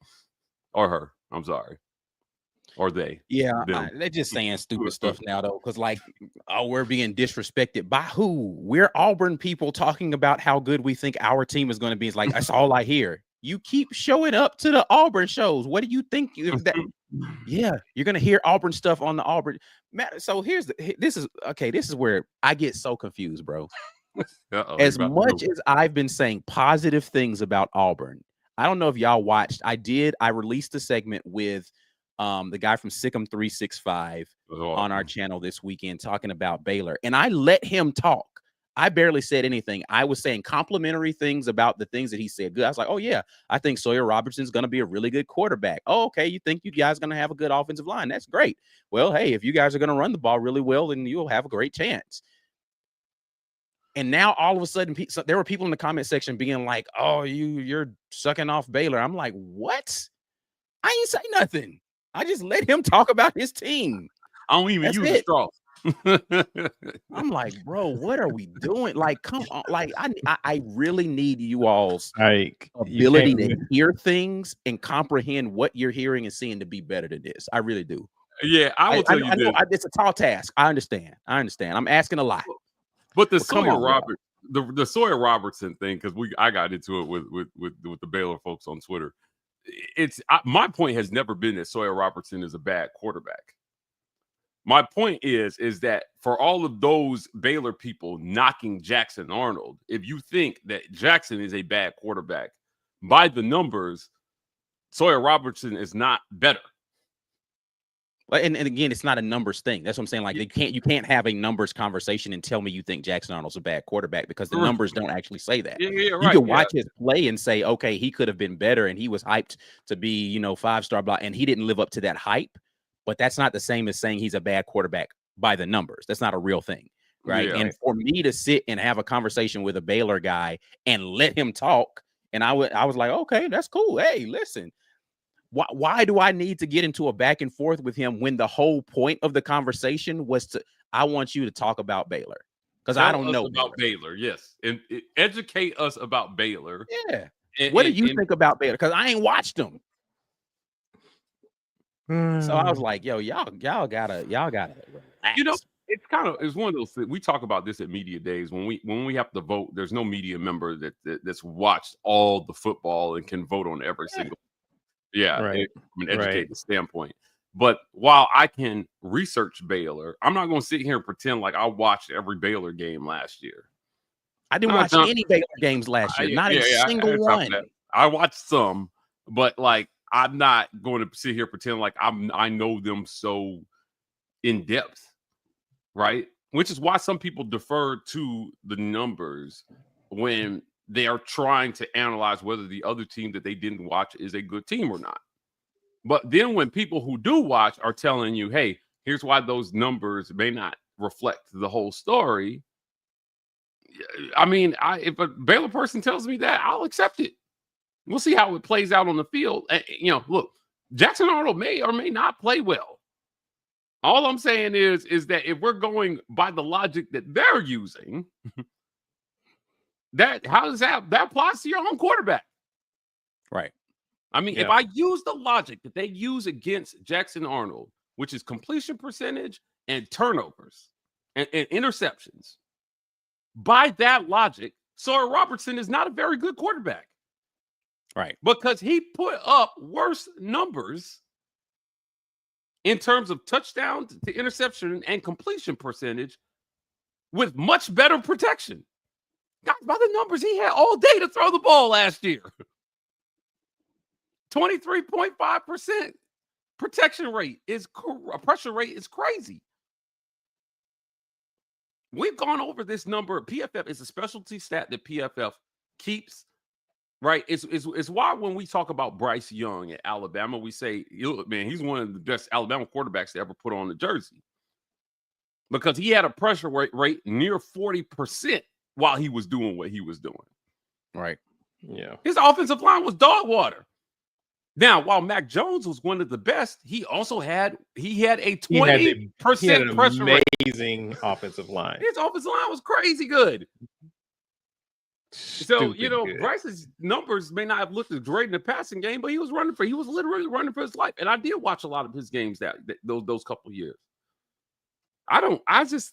or her. I'm sorry. Or they? Yeah, Them. they're just saying stupid stuff now, though, because like, oh, we're being disrespected by who? We're Auburn people talking about how good we think our team is going to be. It's like that's all I hear. You keep showing up to the Auburn shows. What do you think? Yeah, you're gonna hear Auburn stuff on the Auburn. So this is where I get so confused, bro. As much as I've been saying positive things about Auburn, I don't know if y'all watched. I released a segment with the guy from Sikkim 365 on our channel this weekend talking about Baylor, and I let him talk. I barely said anything. I was saying complimentary things about the things that he said good. I was like, oh yeah, I think Sawyer Robertson's going to be a really good quarterback. Oh, okay, you think you guys are going to have a good offensive line? That's great. Well, hey, if you guys are going to run the ball really well, then you'll have a great chance. And now all of a sudden, there were people in the comment section being like, "Oh, you're sucking off Baylor." I'm like, "What? I ain't say nothing. I just let him talk about his team. I don't even use the straw." I'm like, bro, what are we doing? Like, come on. Like, I really need you all's ability to hear things and comprehend what you're hearing and seeing to be better than this. I really do. Yeah, I will tell you this. It's a tall task. I understand. I'm asking a lot. But the Sawyer Robertson thing, because I got into it with the Baylor folks on Twitter. My point has never been that Sawyer Robertson is a bad quarterback. My point is that for all of those Baylor people knocking Jackson Arnold, if you think that Jackson is a bad quarterback, by the numbers, Sawyer Robertson is not better. And again, it's not a numbers thing. That's what I'm saying. Like, you can't have a numbers conversation and tell me you think Jackson Arnold's a bad quarterback, because the numbers don't actually say that. You can watch his play and say, okay, he could have been better, and he was hyped to be, 5-star block, and he didn't live up to that hype. But that's not the same as saying he's a bad quarterback by the numbers. That's not a real thing, right? And for me to sit and have a conversation with a Baylor guy and let him talk, and I was like, okay, that's cool. Hey, listen. Why do I need to get into a back and forth with him when the whole point of the conversation was I want you to talk about Baylor, because I don't know about Baylor. Yes, and educate us about Baylor. Yeah. What do you think about Baylor? Because I ain't watched them. So I was like, yo, y'all gotta relax. It's one of those things. We talk about this at media days when we have to vote. There's no media member that's watched all the football and can vote on every single. Yeah, right. From an educated standpoint. But while I can research Baylor, I'm not going to sit here and pretend like I watched every Baylor game last year. I didn't watch any Baylor games last year. Not a single one. I watched some, but like I'm not going to sit here and pretend like I know them so in depth, right? Which is why some people defer to the numbers when they are trying to analyze whether the other team that they didn't watch is a good team or not. But then when people who do watch are telling you, hey, here's why those numbers may not reflect the whole story. I mean, if a Baylor person tells me that, I'll accept it. We'll see how it plays out on the field. Look, Jackson Arnold may or may not play well. All I'm saying is that if we're going by the logic that they're using, how does that applies to your own quarterback? Right. I mean, if I use the logic that they use against Jackson Arnold, which is completion percentage and turnovers and interceptions, by that logic, Sawyer Robertson is not a very good quarterback. Right. Because he put up worse numbers in terms of touchdown to interception and completion percentage with much better protection. Guys, by the numbers, he had all day to throw the ball last year. 23.5% protection rate pressure rate is crazy. We've gone over this number. PFF is a specialty stat that PFF keeps, right? It's why when we talk about Bryce Young at Alabama, we say, man, he's one of the best Alabama quarterbacks to ever put on the jersey. Because he had a pressure rate near 40% while he was doing what he was doing. Right. Yeah. His offensive line was dog water. Now, while Mac Jones was one of the best, he also had a 20% pressure rate. Amazing offensive line. His offensive line was crazy good. So, Good. Bryce's numbers may not have looked as great in the passing game, but he was literally running for his life. And I did watch a lot of his games those couple of years. I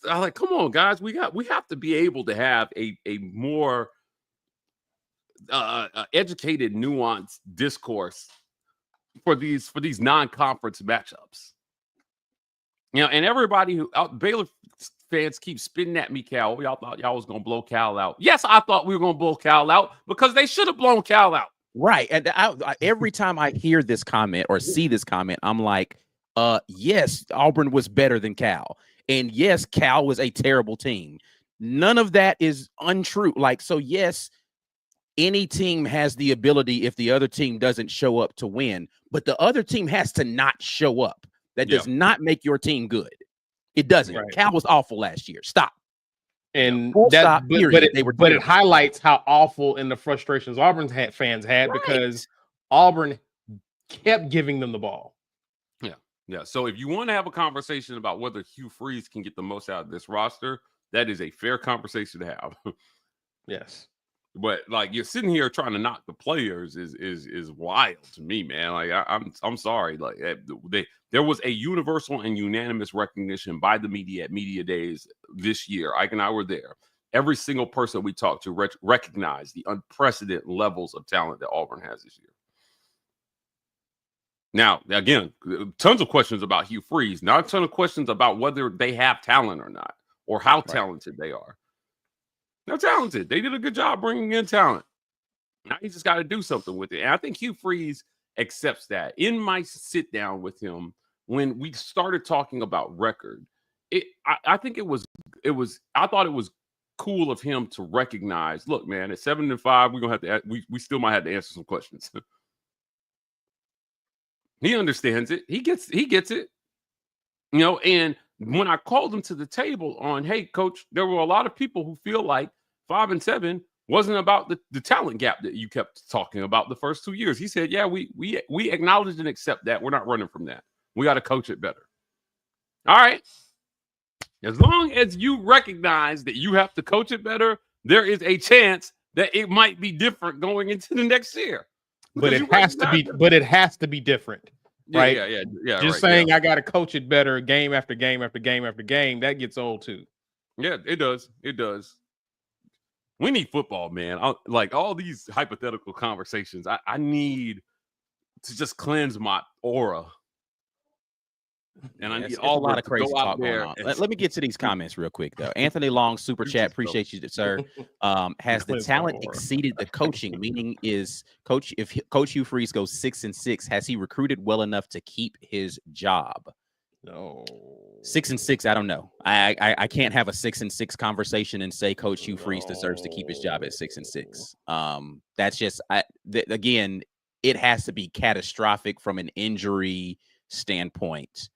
like, come on, guys. We have to be able to have a more educated, nuanced discourse for these non-conference matchups. And everybody Baylor fans keep spitting at me, Cal. Y'all thought y'all was gonna blow Cal out. Yes, I thought we were gonna blow Cal out because they should have blown Cal out. Right. And every time I hear this comment or see this comment, I'm like, yes, Auburn was better than Cal. And yes, Cal was a terrible team. None of that is untrue. Like, so yes, any team has the ability if the other team doesn't show up to win, but the other team has to not show up. That does not make your team good. It doesn't. Right. Cal was awful last year. Stop. And it highlights how awful and the frustrations Auburn fans had because Auburn kept giving them the ball. Yeah. So if you want to have a conversation about whether Hugh Freeze can get the most out of this roster, that is a fair conversation to have. Yes. But like, you're sitting here trying to knock the players is wild to me, man. Like I'm sorry. Like there was a universal and unanimous recognition by the media at media days this year. Ike and I were there. Every single person we talked to recognized the unprecedented levels of talent that Auburn has this year. Now, again, tons of questions about Hugh Freeze, not a ton of questions about whether they have talent or not, or how talented they are. They're talented. They did a good job bringing in talent. Now you just got to do something with it. And I think Hugh Freeze accepts that. In my sit down with him, when we started talking about record, I think I thought it was cool of him to recognize, look, man, at 7-5, we're gonna have to we still might have to answer some questions. He understands it. He gets it. And when I called him to the table on, hey, coach, there were a lot of people who feel like 5-7 wasn't about the talent gap that you kept talking about the first 2 years. He said, yeah, we acknowledge and accept that. We're not running from that. We got to coach it better. All right. As long as you recognize that you have to coach it better, there is a chance that it might be different going into the next year. But it has to be different. Right? Yeah. Just saying I got to coach it better game after game after game after game, that gets old too. Yeah, it does. It does. We need football, man. Like all these hypothetical conversations, I need to just cleanse my aura. And I need a lot of crazy talk going on. Let me get to these comments real quick, though. Anthony Long, super chat. Appreciate you, sir. Has the talent exceeded the coaching? Meaning if Coach Hugh Freeze goes 6-6, has he recruited well enough to keep his job? No. 6-6, I don't know. I can't have a 6-6 conversation and say Coach Hugh Freeze deserves to keep his job at 6-6. That's just again, it has to be catastrophic from an injury standpoint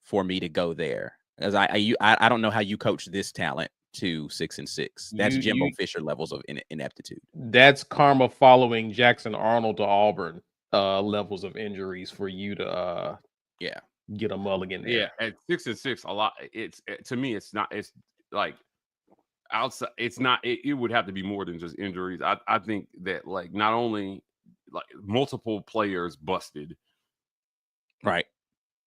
for me to go there, as I don't know how you coach this talent to 6-6. That's Jimbo Fisher levels of ineptitude. That's karma following Jackson Arnold to Auburn levels of injuries for you to get a mulligan there. Yeah, at 6-6, a lot. To me, it's like outside. It's not. It would have to be more than just injuries. I think that like not only like multiple players busted, right,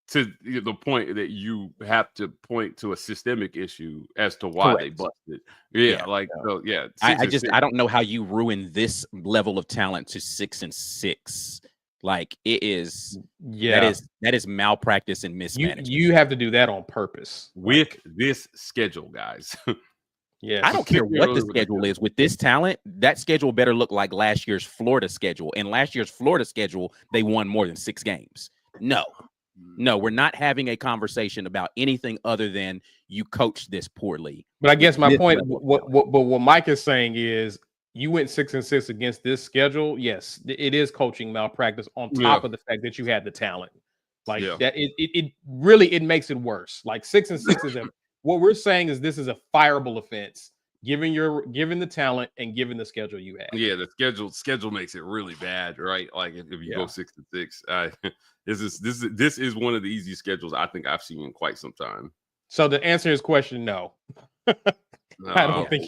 to the point that you have to point to a systemic issue as to why they busted. I don't know how you ruin this level of talent to 6-6. Like it is, that is malpractice and mismanagement. You have to do that on purpose with this schedule, guys. Yeah, I don't care what the schedule is with this talent. That schedule better look like last year's Florida schedule. And last year's Florida schedule, they won more than 6 games. No, we're not having a conversation about anything other than you coached this poorly. But I guess my point, what Mike is saying is, you went 6-6 against this schedule. Yes, it is coaching malpractice on top of the fact that you had the talent. Like that, it really makes it worse. Like 6-6 is what we're saying is this is a fireable offense, given the talent and given the schedule you had. Yeah, the schedule makes it really bad, right? Like if you go 6-6, this is one of the easiest schedules I think I've seen in quite some time. So the answer is question no. I don't think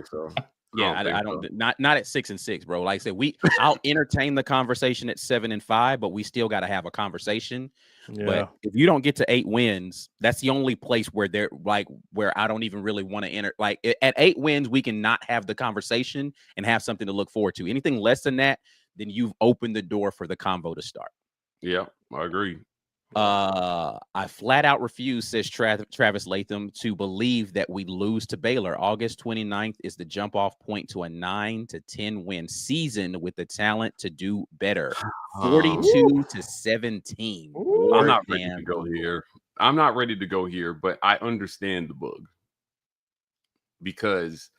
so. Yeah, I don't not at 6-6, bro. Like I said, I'll entertain the conversation at 7-5, but we still got to have a conversation. Yeah. But if you don't get to 8 wins, that's the only place where they're like where I don't even really want to enter. Like at 8 wins, we can not have the conversation and have something to look forward to. Anything less than that, then you've opened the door for the convo to start. Yeah, I agree. I flat out refuse, says Travis Latham, to believe that we lose to Baylor. August 29th is the jump off point to a 9-10 win season with the talent to do better. 42-17. I'm not ready to go here. I'm not ready to go here, but I understand the bug because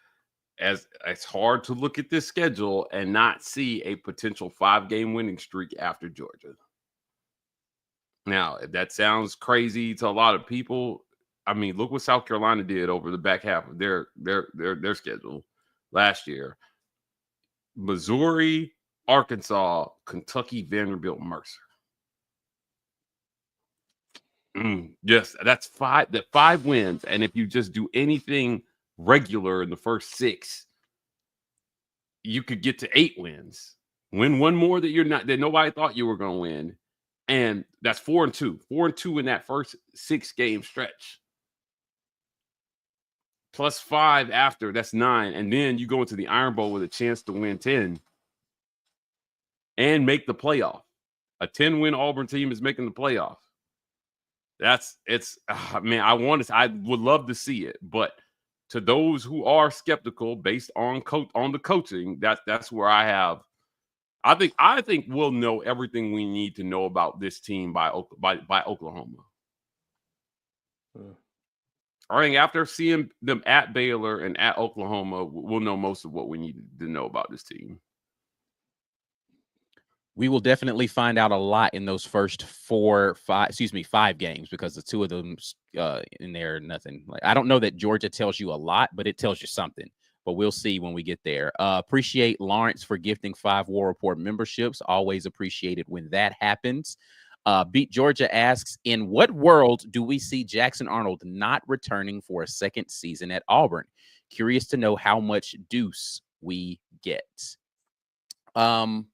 as it's hard to look at this schedule and not see a potential 5-game winning streak after Georgia. Now, if that sounds crazy to a lot of people, I mean, look what South Carolina did over the back half of their schedule last year. Missouri, Arkansas, Kentucky, Vanderbilt, Mercer. Yes, that's 5. That 5 wins, and if you just do anything regular in the first 6, you could get to 8 wins. Win one more that nobody thought you were going to win. And that's 4-2. 4-2 in that first 6-game stretch. Plus 5 after, that's 9. And then you go into the Iron Bowl with a chance to win 10 and make the playoff. A 10-win Auburn team is making the playoff. Man, I would love to see it. But to those who are skeptical based on the coaching, that's where I have. I think we'll know everything we need to know about this team by Oklahoma. I think after seeing them at Baylor and at Oklahoma, we'll know most of what we need to know about this team. We will definitely find out a lot in those first 5 games because the 2 of them in there, nothing. Like I don't know that Georgia tells you a lot, but it tells you something. But we'll see when we get there. Appreciate Lawrence for gifting 5 War Report memberships. Always appreciated when that happens. Beat Georgia asks, in what world do we see Jackson Arnold not returning for a second season at Auburn? Curious to know how much deuce we get. 2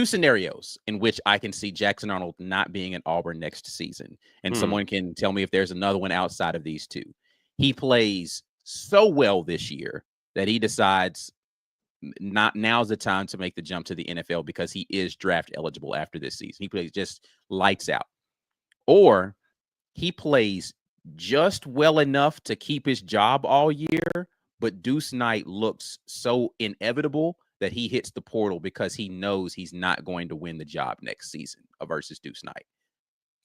scenarios in which I can see Jackson Arnold not being at Auburn next season. And someone can tell me if there's another one outside of these 2. He plays so well this year that he decides now's the time to make the jump to the NFL because he is draft eligible after this season. He plays just lights out. Or he plays just well enough to keep his job all year, but Deuce Knight looks so inevitable that he hits the portal because he knows he's not going to win the job next season versus Deuce Knight.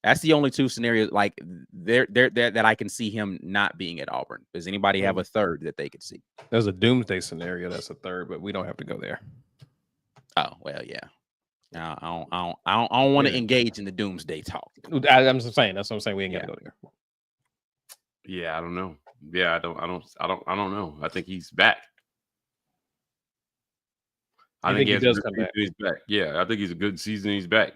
That's the only 2 scenarios like there that I can see him not being at Auburn. Does anybody have a third that they could see? There's a doomsday scenario that's a third, but we don't have to go there. Oh well, yeah. I don't want to engage in the doomsday talk. I'm just saying that's what I'm saying. We ain't got to go there. Yeah, I don't know. Yeah, I don't know. I think he's back. I think he does come back. He's back. Yeah, I think he's a good season. He's back.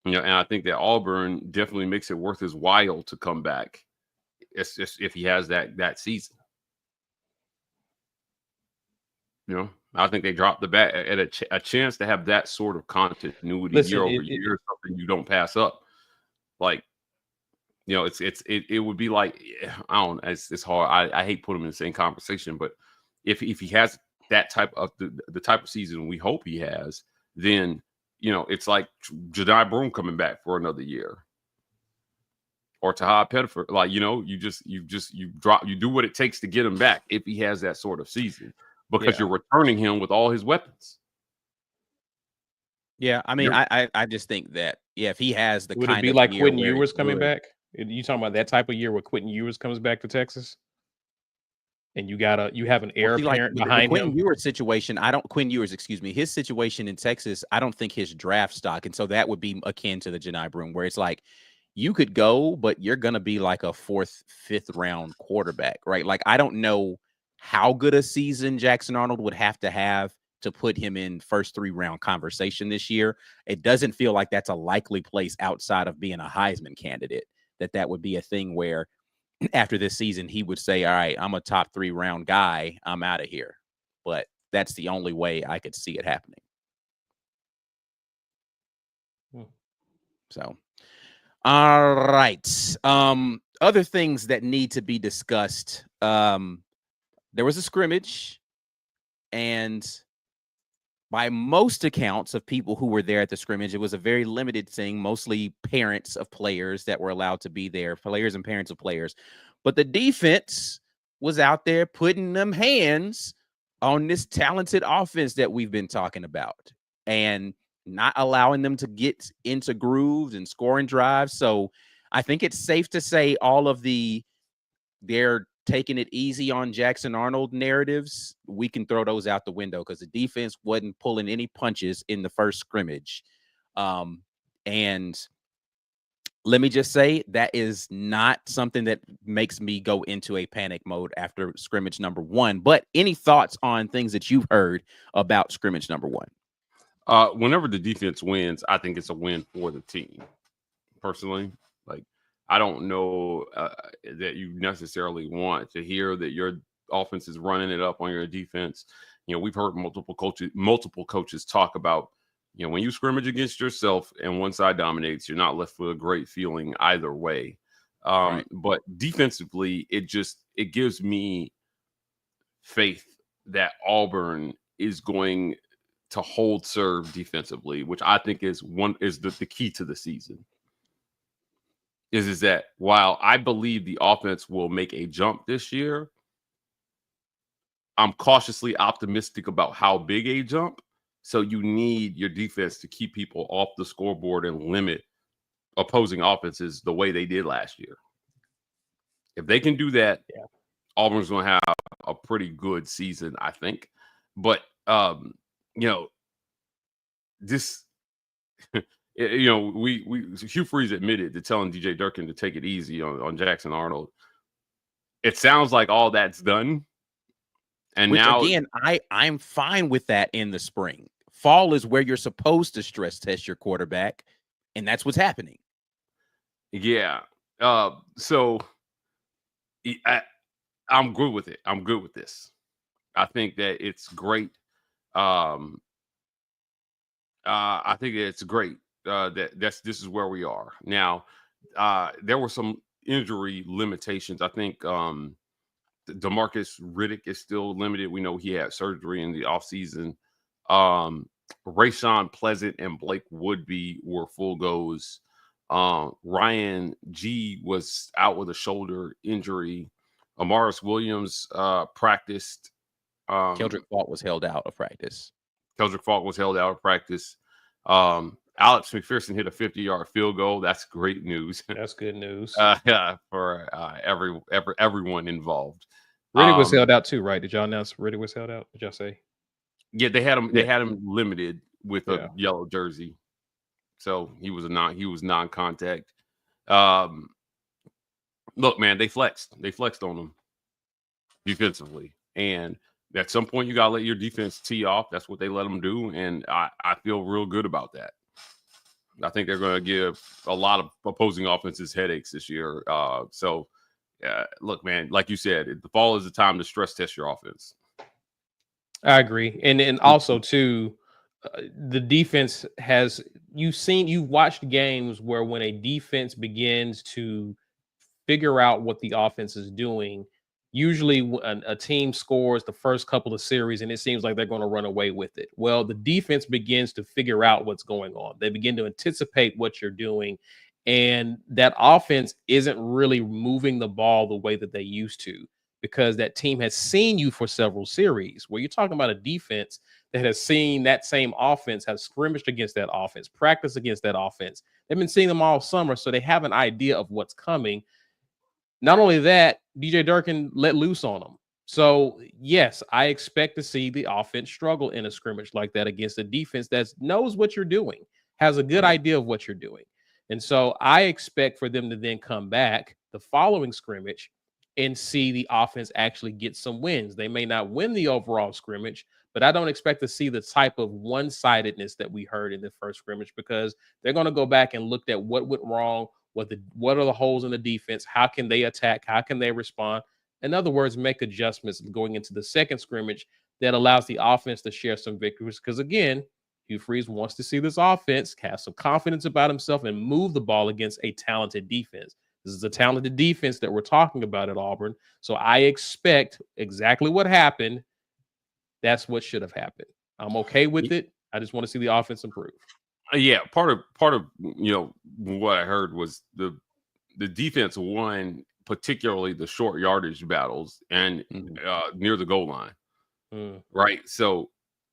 And I think that Auburn definitely makes it worth his while to come back. It's just if he has that season. I think they dropped the bat at a chance to have that sort of continuity year over year, something you don't pass up. Like, it would be like, I don't know, it's hard. I hate putting him in the same conversation, but if he has that type of the type of season we hope he has, then it's like Jedi Broom coming back for another year, or Taha Pettiford. Like you do what it takes to get him back if he has that sort of season, because you're returning him with all his weapons. Yeah, I mean, I just think that if he has the would kind it be of like year Quentin where Ewers he's coming good. back? You talking about that type of year where Quentin Ewers comes back to Texas? And you have an heir apparent behind Quentin him. Ewers situation. Quentin Ewers, excuse me. His situation in Texas, I don't think his draft stock, and so that would be akin to the Janai Broom, where it's like you could go, but you're gonna be like a 4th, 5th round quarterback, right? Like I don't know how good a season Jackson Arnold would have to put him in first 3-round conversation this year. It doesn't feel like that's a likely place outside of being a Heisman candidate that would be a thing where after this season, he would say, all right, I'm a top 3 round guy. I'm out of here. But that's the only way I could see it happening. So, all right. Other things that need to be discussed. There was a scrimmage, and by most accounts of people who were there at the scrimmage, it was a very limited thing, mostly parents of players that were allowed to be there, players and parents of players. But the defense was out there putting them hands on this talented offense that we've been talking about and not allowing them to get into grooves and scoring drives. So I think it's safe to say all of they're taking it easy on Jackson Arnold narratives, we can throw those out the window because the defense wasn't pulling any punches in the first scrimmage. And let me just say that is not something that makes me go into a panic mode after scrimmage number 1. But any thoughts on things that you've heard about scrimmage number 1? Whenever the defense wins, I think it's a win for the team. Personally, like, I don't know that you necessarily want to hear that your offense is running it up on your defense. You know, we've heard multiple coaches talk about, you know, when you scrimmage against yourself and one side dominates, you're not left with a great feeling either way. Right. But defensively, it gives me faith that Auburn is going to hold serve defensively, which I think is the key to the season. Is that while I believe the offense will make a jump this year, I'm cautiously optimistic about how big a jump. So you need your defense to keep people off the scoreboard and limit opposing offenses the way they did last year. If they can do that, Auburn's going to have a pretty good season, I think. But, you know, this... You know, Hugh Freeze admitted to telling DJ Durkin to take it easy on Jackson Arnold. It sounds like all that's done. And which, now, again, I'm fine with that in the spring. Fall is where you're supposed to stress test your quarterback, and that's what's happening. Yeah. So I'm good with it. I'm good with this. I think that it's great. I think that it's great. This is where we are now. There were some injury limitations. I think DeMarcus Riddick is still limited. We know he had surgery in the offseason. Rayshawn Pleasant and Blake Woodby were full goes. Ryan G was out with a shoulder injury. Amaris Williams practiced. Keldrick Faulk was held out of practice. Alex McPherson hit a 50-yard field goal. That's great news. That's good news. For everyone involved. Riddick was held out too, right? Did y'all announce Riddick was held out? Did y'all say? Yeah, they had him. They had him limited with a yellow jersey, so he was non-contact. Look, man, they flexed. They flexed on him defensively, and at some point you gotta let your defense tee off. That's what they let them do, and I feel real good about that. I think they're going to give a lot of opposing offenses headaches this year. Look, man, like you said, the fall is the time to stress test your offense. I agree. And also, too, the defense has – you've watched games where when a defense begins to figure out what the offense is doing, usually a team scores the first couple of series and it seems like they're going to run away with it. Well, the defense begins to figure out what's going on. They begin to anticipate what you're doing, and that offense isn't really moving the ball the way that they used to because that team has seen you for several series. Where you're talking about a defense that has seen that same offense, has scrimmaged against that offense, practiced against that offense. They've been seeing them all summer, so they have an idea of what's coming. Not only that, DJ Durkin let loose on them. So, yes, I expect to see the offense struggle in a scrimmage like that against a defense that knows what you're doing, has a good idea of what you're doing. And so I expect for them to then come back the following scrimmage and see the offense actually get some wins. They may not win the overall scrimmage, but I don't expect to see the type of one-sidedness that we heard in the first scrimmage because they're going to go back and look at what went wrong, what are the holes in the defense? How can they attack? How can they respond? In other words, make adjustments going into the second scrimmage that allows the offense to share some victories. Because again, Hugh Freeze wants to see this offense have some confidence about himself and move the ball against a talented defense. This is a talented defense that we're talking about at Auburn. So I expect exactly what happened. That's what should have happened. I'm okay with it. I just want to see the offense improve. Yeah, part of what I heard was the defense won particularly the short yardage battles and near the goal line. Right. So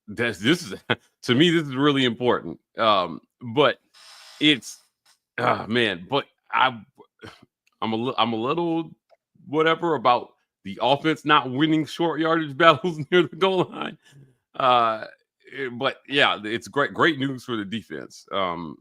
this is to me, this is really important. But it's but I'm a little whatever about the offense not winning short yardage battles near the goal line. But yeah, it's great news for the defense.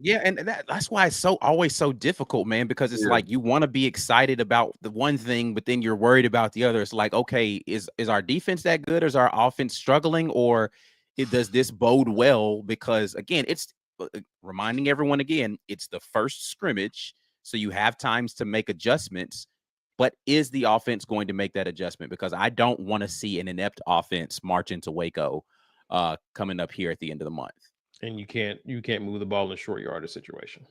Yeah, and that's why it's always so difficult, man, because it's like you want to be excited about the one thing, but then you're worried about the other. It's like, okay, is our defense that good? Is our offense struggling, or does this bode well? Because again, it's reminding everyone again, it's the first scrimmage, so you have times to make adjustments. But is the offense going to make that adjustment? Because I don't want to see an inept offense march into Waco coming up here at the end of the month. And you can't move the ball in a short yardage situation.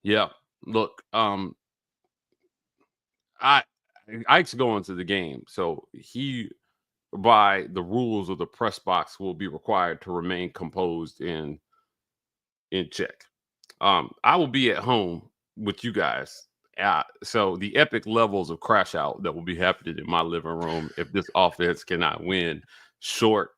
Yeah. Look, Ike's going to the game, so he, by the rules of the press box, will be required to remain composed in check. I will be at home with you guys. So the epic levels of crash out that will be happening in my living room if this offense cannot win short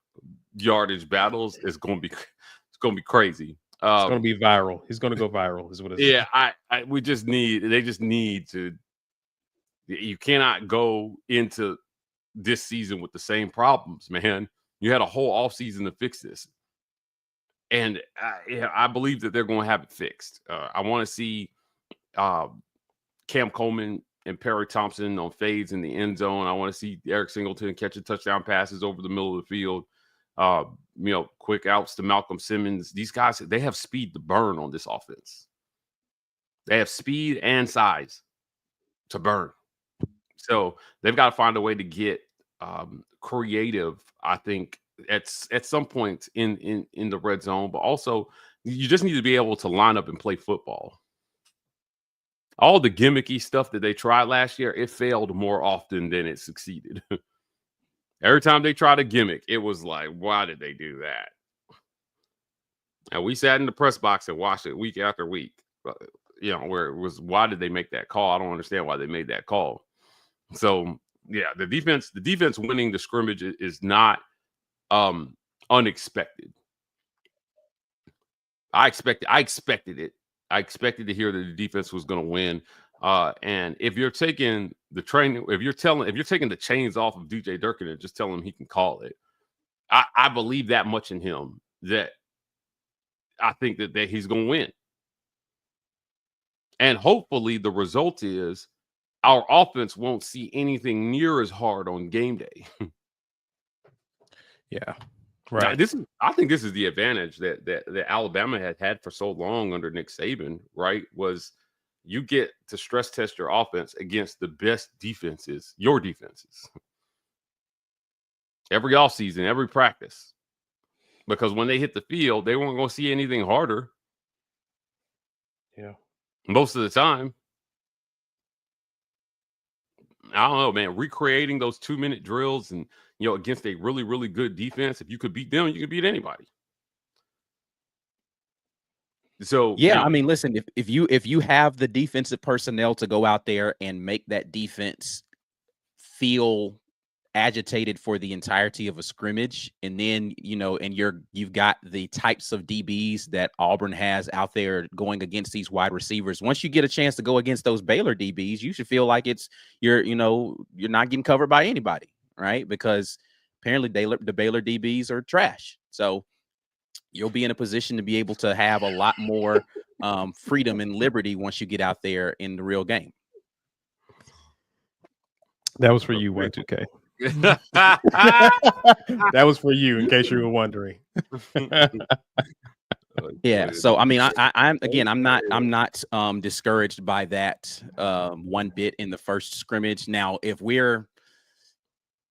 yardage battles is going to be crazy. It's going to be viral. He's going to go viral is what it is. Yeah, they just need to. You cannot go into this season with the same problems, man. You had a whole offseason to fix this. And I believe that they're going to have it fixed. I want to see Cam Coleman and Perry Thompson on fades in the end zone. I want to see Eric Singleton catching touchdown passes over the middle of the field. Quick outs to Malcolm Simmons. These guys, they have speed to burn on this offense. They have speed and size to burn. So they've got to find a way to get creative, I think, at some point in the red zone. But also, you just need to be able to line up and play football. All the gimmicky stuff that they tried last year, it failed more often than it succeeded. Every time they tried a gimmick, it was like, why did they do that? And we sat in the press box and watched it week after week. Where it was, why did they make that call? I don't understand why they made that call. So, yeah, the defense winning the scrimmage is not unexpected. I expected it. I expected to hear that the defense was going to win. And if you're taking the training, if you're taking the chains off of DJ Durkin and just telling him he can call it, I believe that much in him that I think that he's going to win. And hopefully the result is our offense won't see anything near as hard on game day. Yeah. Right. Now, I think this is the advantage that Alabama had for so long under Nick Saban, right? Was you get to stress test your offense against the best defenses, your defenses. Every offseason, every practice. Because when they hit the field, they weren't going to see anything harder. Yeah. Most of the time. I don't know, man. Recreating those 2-minute drills and against a really, really good defense. If you could beat them, you could beat anybody. So yeah, I mean, listen, if you have the defensive personnel to go out there and make that defense feel agitated for the entirety of a scrimmage, and then you've got the types of DBs that Auburn has out there going against these wide receivers. Once you get a chance to go against those Baylor DBs, you should feel like you're not getting covered by anybody, right? Because apparently the Baylor DBs are trash. So you'll be in a position to be able to have a lot more freedom and liberty once you get out there in the real game. That was for you, Y2K. That was for you, in case you were wondering. Yeah. So I mean, I'm not discouraged by that one bit in the first scrimmage. Now, if we're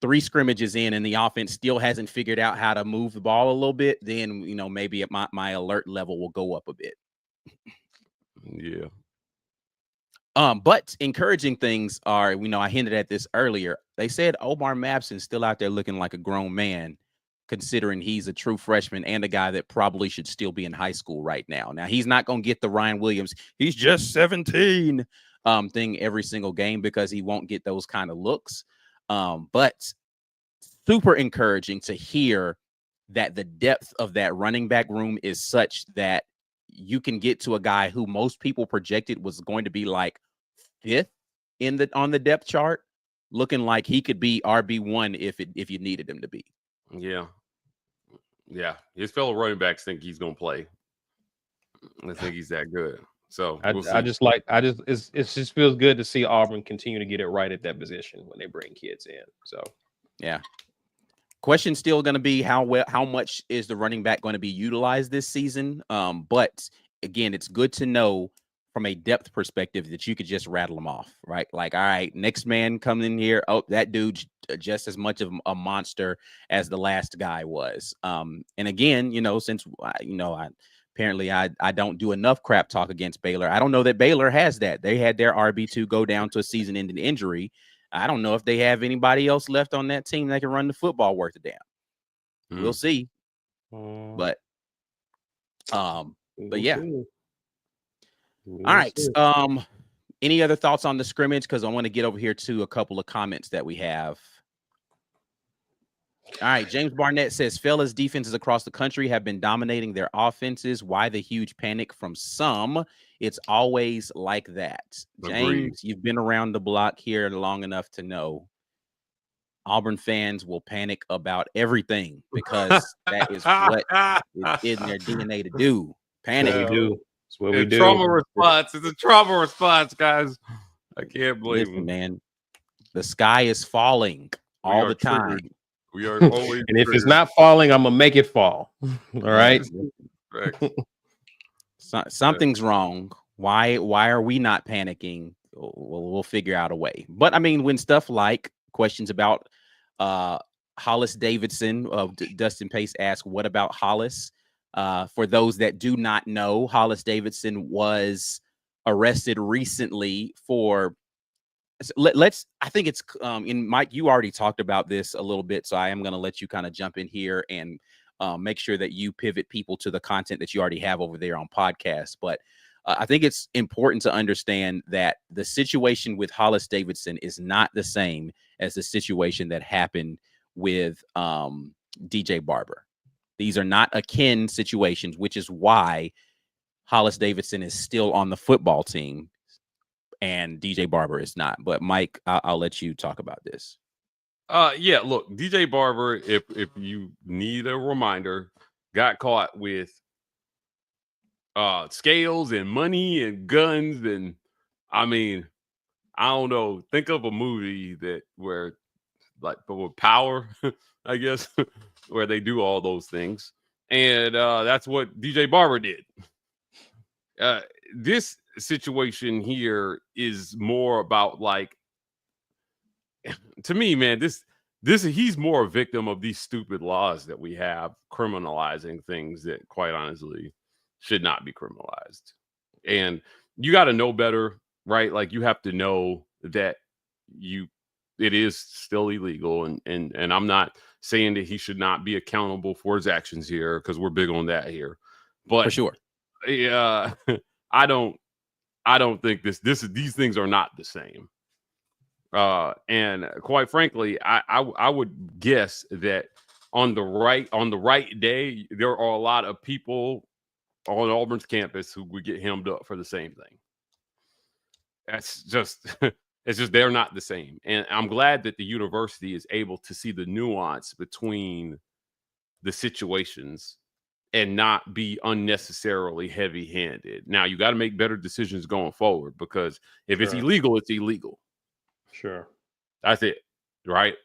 3 scrimmages in and the offense still hasn't figured out how to move the ball a little bit, then maybe my alert level will go up a bit. Yeah. But encouraging things are, I hinted at this earlier. They said Omar Mabson's still out there looking like a grown man, considering he's a true freshman and a guy that probably should still be in high school right now. Now, he's not going to get the Ryan Williams, he's just 17 thing every single game, because he won't get those kind of looks. But super encouraging to hear that the depth of that running back room is such that you can get to a guy who most people projected was going to be like 5th on the depth chart, looking like he could be RB1 if you needed him to be. Yeah. His fellow running backs think he's gonna play. I think he's that good. So it just feels good to see Auburn continue to get it right at that position when they bring kids in. So yeah. Question still going to be how much is the running back going to be utilized this season? But again, it's good to know from a depth perspective that you could just rattle them off, right? Like, all right, next man coming in here. Oh, that dude's just as much of a monster as the last guy was. And again, since apparently I don't do enough crap talk against Baylor. I don't know that Baylor has that. They had their RB2 go down to a season-ending injury. I don't know if they have anybody else left on that team that can run the football worth a damn. We'll see. But yeah. All right. Any other thoughts on the scrimmage? Because I want to get over here to a couple of comments that we have. All right. James Barnett says, fellas, defenses across the country have been dominating their offenses. Why the huge panic from some? It's always like that. James, you've been around the block here long enough to know Auburn fans will panic about everything, because that is what is in their DNA to do. Panic. we do. It's what we do. Trauma response. It's a trauma response, guys. I can't believe it, man. The sky is falling all the time. We are always and if it's not falling, I'm gonna make it fall. All right. Something's wrong. Why are we not panicking? We'll figure out a way. But I mean, when stuff like questions about Hollis Davidson of Dustin Pace asked, what about Hollis? For those that do not know, Hollis Davidson was arrested recently for I think it's in Mike, you already talked about this a little bit, so I am going to let you kind of jump in here and make sure that you pivot people to the content that you already have over there on podcasts. But I think it's important to understand that the situation with Hollis Davidson is not the same as the situation that happened with DJ Barber. These are not akin situations, which is why Hollis Davidson is still on the football team and DJ Barber is not. But Mike, I'll let you talk about this. Yeah, look, DJ Barber, if you need a reminder, got caught with scales and money and guns, and I mean, I don't know. Think of a movie where with Power, I guess, where they do all those things, and that's what DJ Barber did. This situation here is more about, like, to me, man, this he's more a victim of these stupid laws that we have criminalizing things that, quite honestly, should not be criminalized. And you got to know better, right? Like, you have to know that it is still illegal, and I'm not saying that he should not be accountable for his actions here, because we're big on that here. But for sure, yeah, I don't think these things are not the same. And quite frankly, I would guess that on the right day, there are a lot of people on Auburn's campus who would get hemmed up for the same thing. That's just it's just they're not the same. And I'm glad that the university is able to see the nuance between the situations and not be unnecessarily heavy-handed. Now, you got to make better decisions going forward, because if it's illegal, it's illegal. Sure. That's it, right?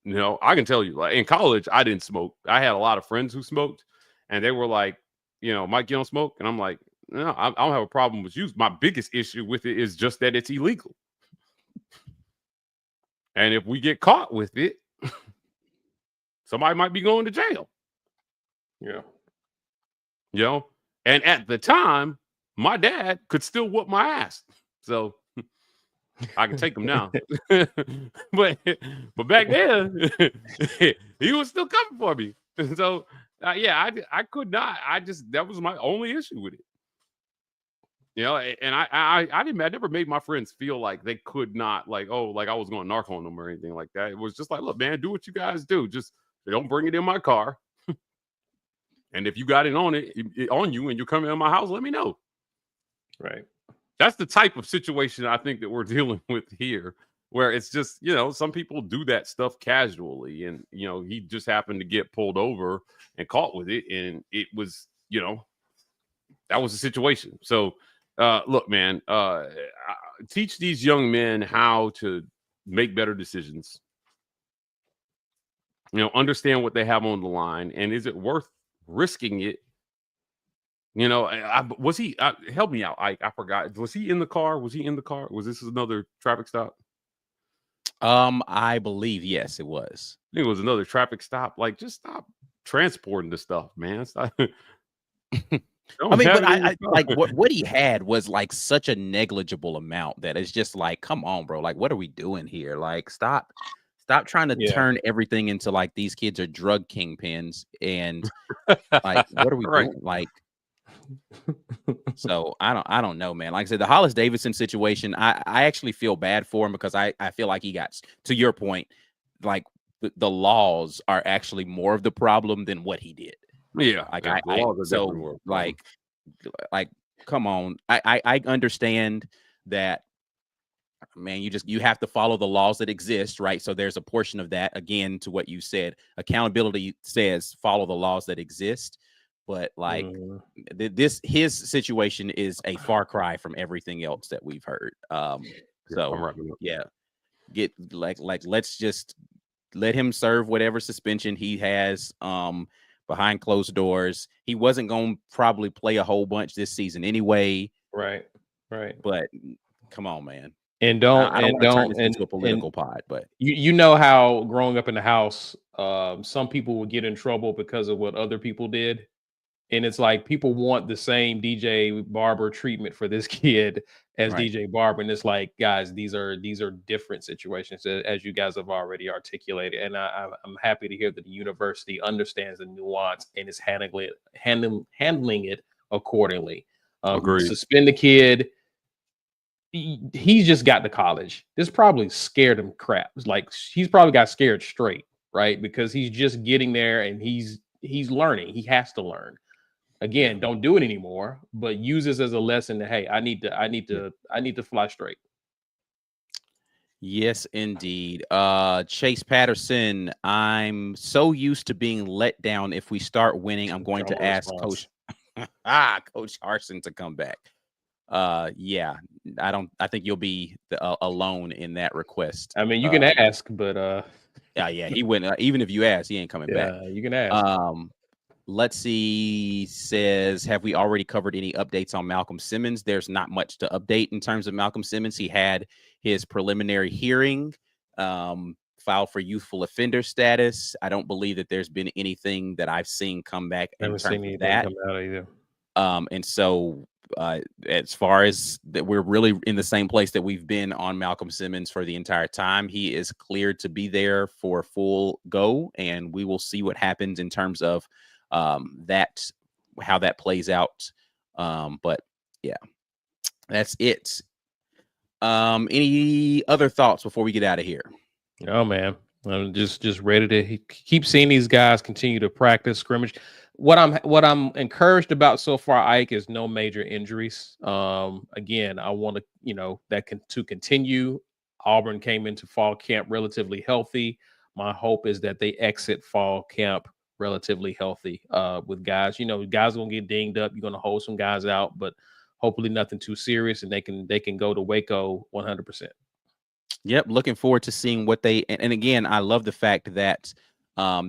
You know, I can tell you, like, in college, I didn't smoke. I had a lot of friends who smoked, and they were like, might get on smoke. And I'm like, no, I don't have a problem with use. My biggest issue with it is just that it's illegal. And if we get caught with it, somebody might be going to jail. Yeah. And at the time, my dad could still whoop my ass. So I can take him now. but back then, he was still coming for me. So I could not. That was my only issue with it. And I never made my friends feel like they could not, like I was going to narc on them or anything like that. It was just like, look, man, do what you guys do. Just don't bring it in my car. And if you got it on you and you're coming in my house, let me know. Right. That's the type of situation I think that we're dealing with here, where it's just, some people do that stuff casually. And, he just happened to get pulled over and caught with it. And it was, that was the situation. So, look, man, teach these young men how to make better decisions. Understand what they have on the line. And is it worth risking it? Was he? Help me out, Ike. I forgot. Was he in the car? Was this another traffic stop? I believe yes, it was. I think it was another traffic stop. Like, just stop transporting the stuff, man. Stop. I mean, but I like what he had was like such a negligible amount that it's just like, come on, bro. Like, what are we doing here? Like, stop trying to turn everything into like these kids are drug kingpins and like, what are we doing? Like, so I don't know, man. Like I said, the Hollis Davidson situation, I actually feel bad for him because I feel like he got, to your point, like the laws are actually more of the problem than what he did. Yeah, like like come on. I understand that, man. You have to follow the laws that exist, right? So there's a portion of that, again, to what you said. Accountability says follow the laws that exist, but like his situation is a far cry from everything else that we've heard. Let's just let him serve whatever suspension he has behind closed doors. He wasn't going to probably play a whole bunch this season anyway. Right. But come on, man. And don't turn this into a political pod, but you know how growing up in the house, some people would get in trouble because of what other people did. And it's like people want the same DJ Barber treatment for this kid as DJ Barber. And it's like, guys, these are different situations, as you guys have already articulated. And I'm happy to hear that the university understands the nuance and is handling it accordingly. Suspend the kid. He just got to college. This probably scared him crap. It's like he's probably got scared straight, right? Because he's just getting there and he's learning. He has to learn. Again, don't do it anymore, but use this as a lesson that, hey, I need to fly straight. Yes, indeed. Chase Patterson, I'm so used to being let down. If we start winning, I'm going to ask Coach Harsin to come back. I think you'll be alone in that request. I mean, you can ask, but he wouldn't. Even if you ask, he ain't coming back. You can ask. Let's see, says, have we already covered any updates on Malcolm Simmons? There's not much to update in terms of Malcolm Simmons. He had his preliminary hearing, filed for youthful offender status. I don't believe that there's been anything that I've seen come back in terms of that. Come out either. And so as far as that, we're really in the same place that we've been on Malcolm Simmons for the entire time. He is cleared to be there for full go, and we will see what happens in terms of how that plays out. But yeah, that's it. Any other thoughts before we get out of here? Oh man, I'm just ready to keep seeing these guys continue to practice scrimmage. What I'm encouraged about so far, Ike, is no major injuries. Again, I want to continue. Auburn came into fall camp relatively healthy. My hope is that they exit fall camp relatively healthy with guys. Guys are gonna get dinged up. You're gonna hold some guys out, but hopefully nothing too serious, and they can go to Waco 100%. Yep, looking forward to seeing what they and again, I love the fact that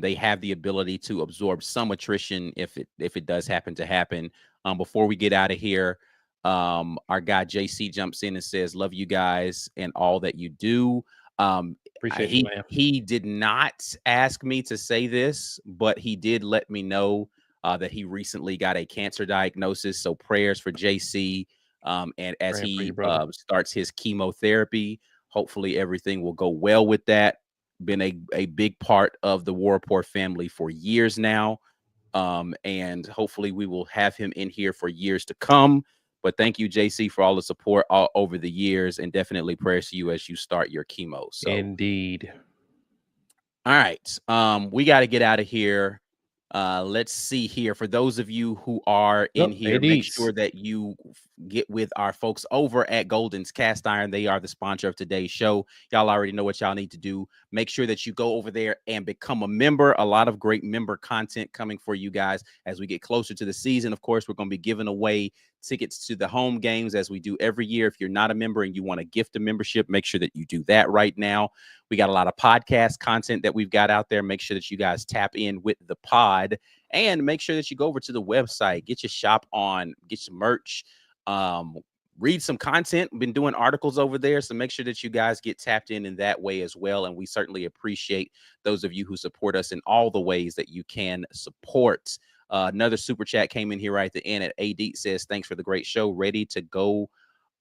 They have the ability to absorb some attrition if it does happen to happen. Before we get out of here, our guy JC jumps in and says, "Love you guys and all that you do." Appreciate you, man. He did not ask me to say this, but he did let me know that he recently got a cancer diagnosis. So prayers for JC. And as Praying for he you, brother. starts his chemotherapy, hopefully everything will go well with that. Been a big part of the War Report family for years now. And hopefully we will have him in here for years to come. But thank you, JC, for all the support all over the years, and definitely prayers to you as you start your chemo. So Indeed. all right. We got to get out of here. Let's see here. For those of you who are in here, make sure that you get with our folks over at Golden's Cast Iron. They are the sponsor of today's show. Y'all already know what y'all need to do. Make sure that you go over there and become a member. A lot of great member content coming for you guys as we get closer to the season. Of course, we're going to be giving away tickets to the home games as we do every year. If you're not a member and you want to gift a membership, make sure that you do that right now. We got a lot of podcast content that we've got out there. Make sure that you guys tap in with the pod, and make sure that you go over to the website, get your shop on, get some merch, read some content. We've been doing articles over there, so make sure that you guys get tapped in that way as well. And we certainly appreciate those of you who support us in all the ways that you can support. Another super chat came in here right at the end. At AD says, "Thanks for the great show. Ready to go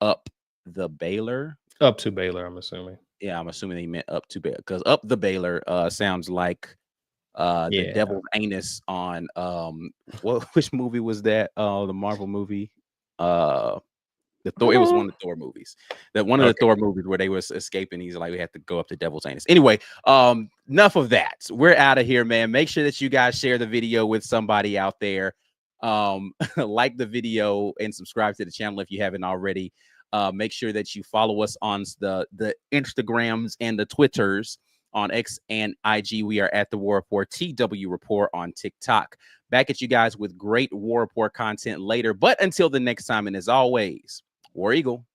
up the Baylor." Up to Baylor, I'm assuming. Yeah, I'm assuming he meant up to Baylor, because up the Baylor sounds like the devil's anus on which movie was that? The Marvel movie. The Thor, it was one of the Thor movies. That one of the Thor movies where they was escaping. He's like, we have to go up the devil's anus. Anyway, enough of that. We're out of here, man. Make sure that you guys share the video with somebody out there. Like the video and subscribe to the channel if you haven't already. Make sure that you follow us on the Instagrams and the Twitters on X and IG. We are at the War Report, TW Report on TikTok. Back at you guys with great War Report content later. But until the next time, and as always, War Eagle.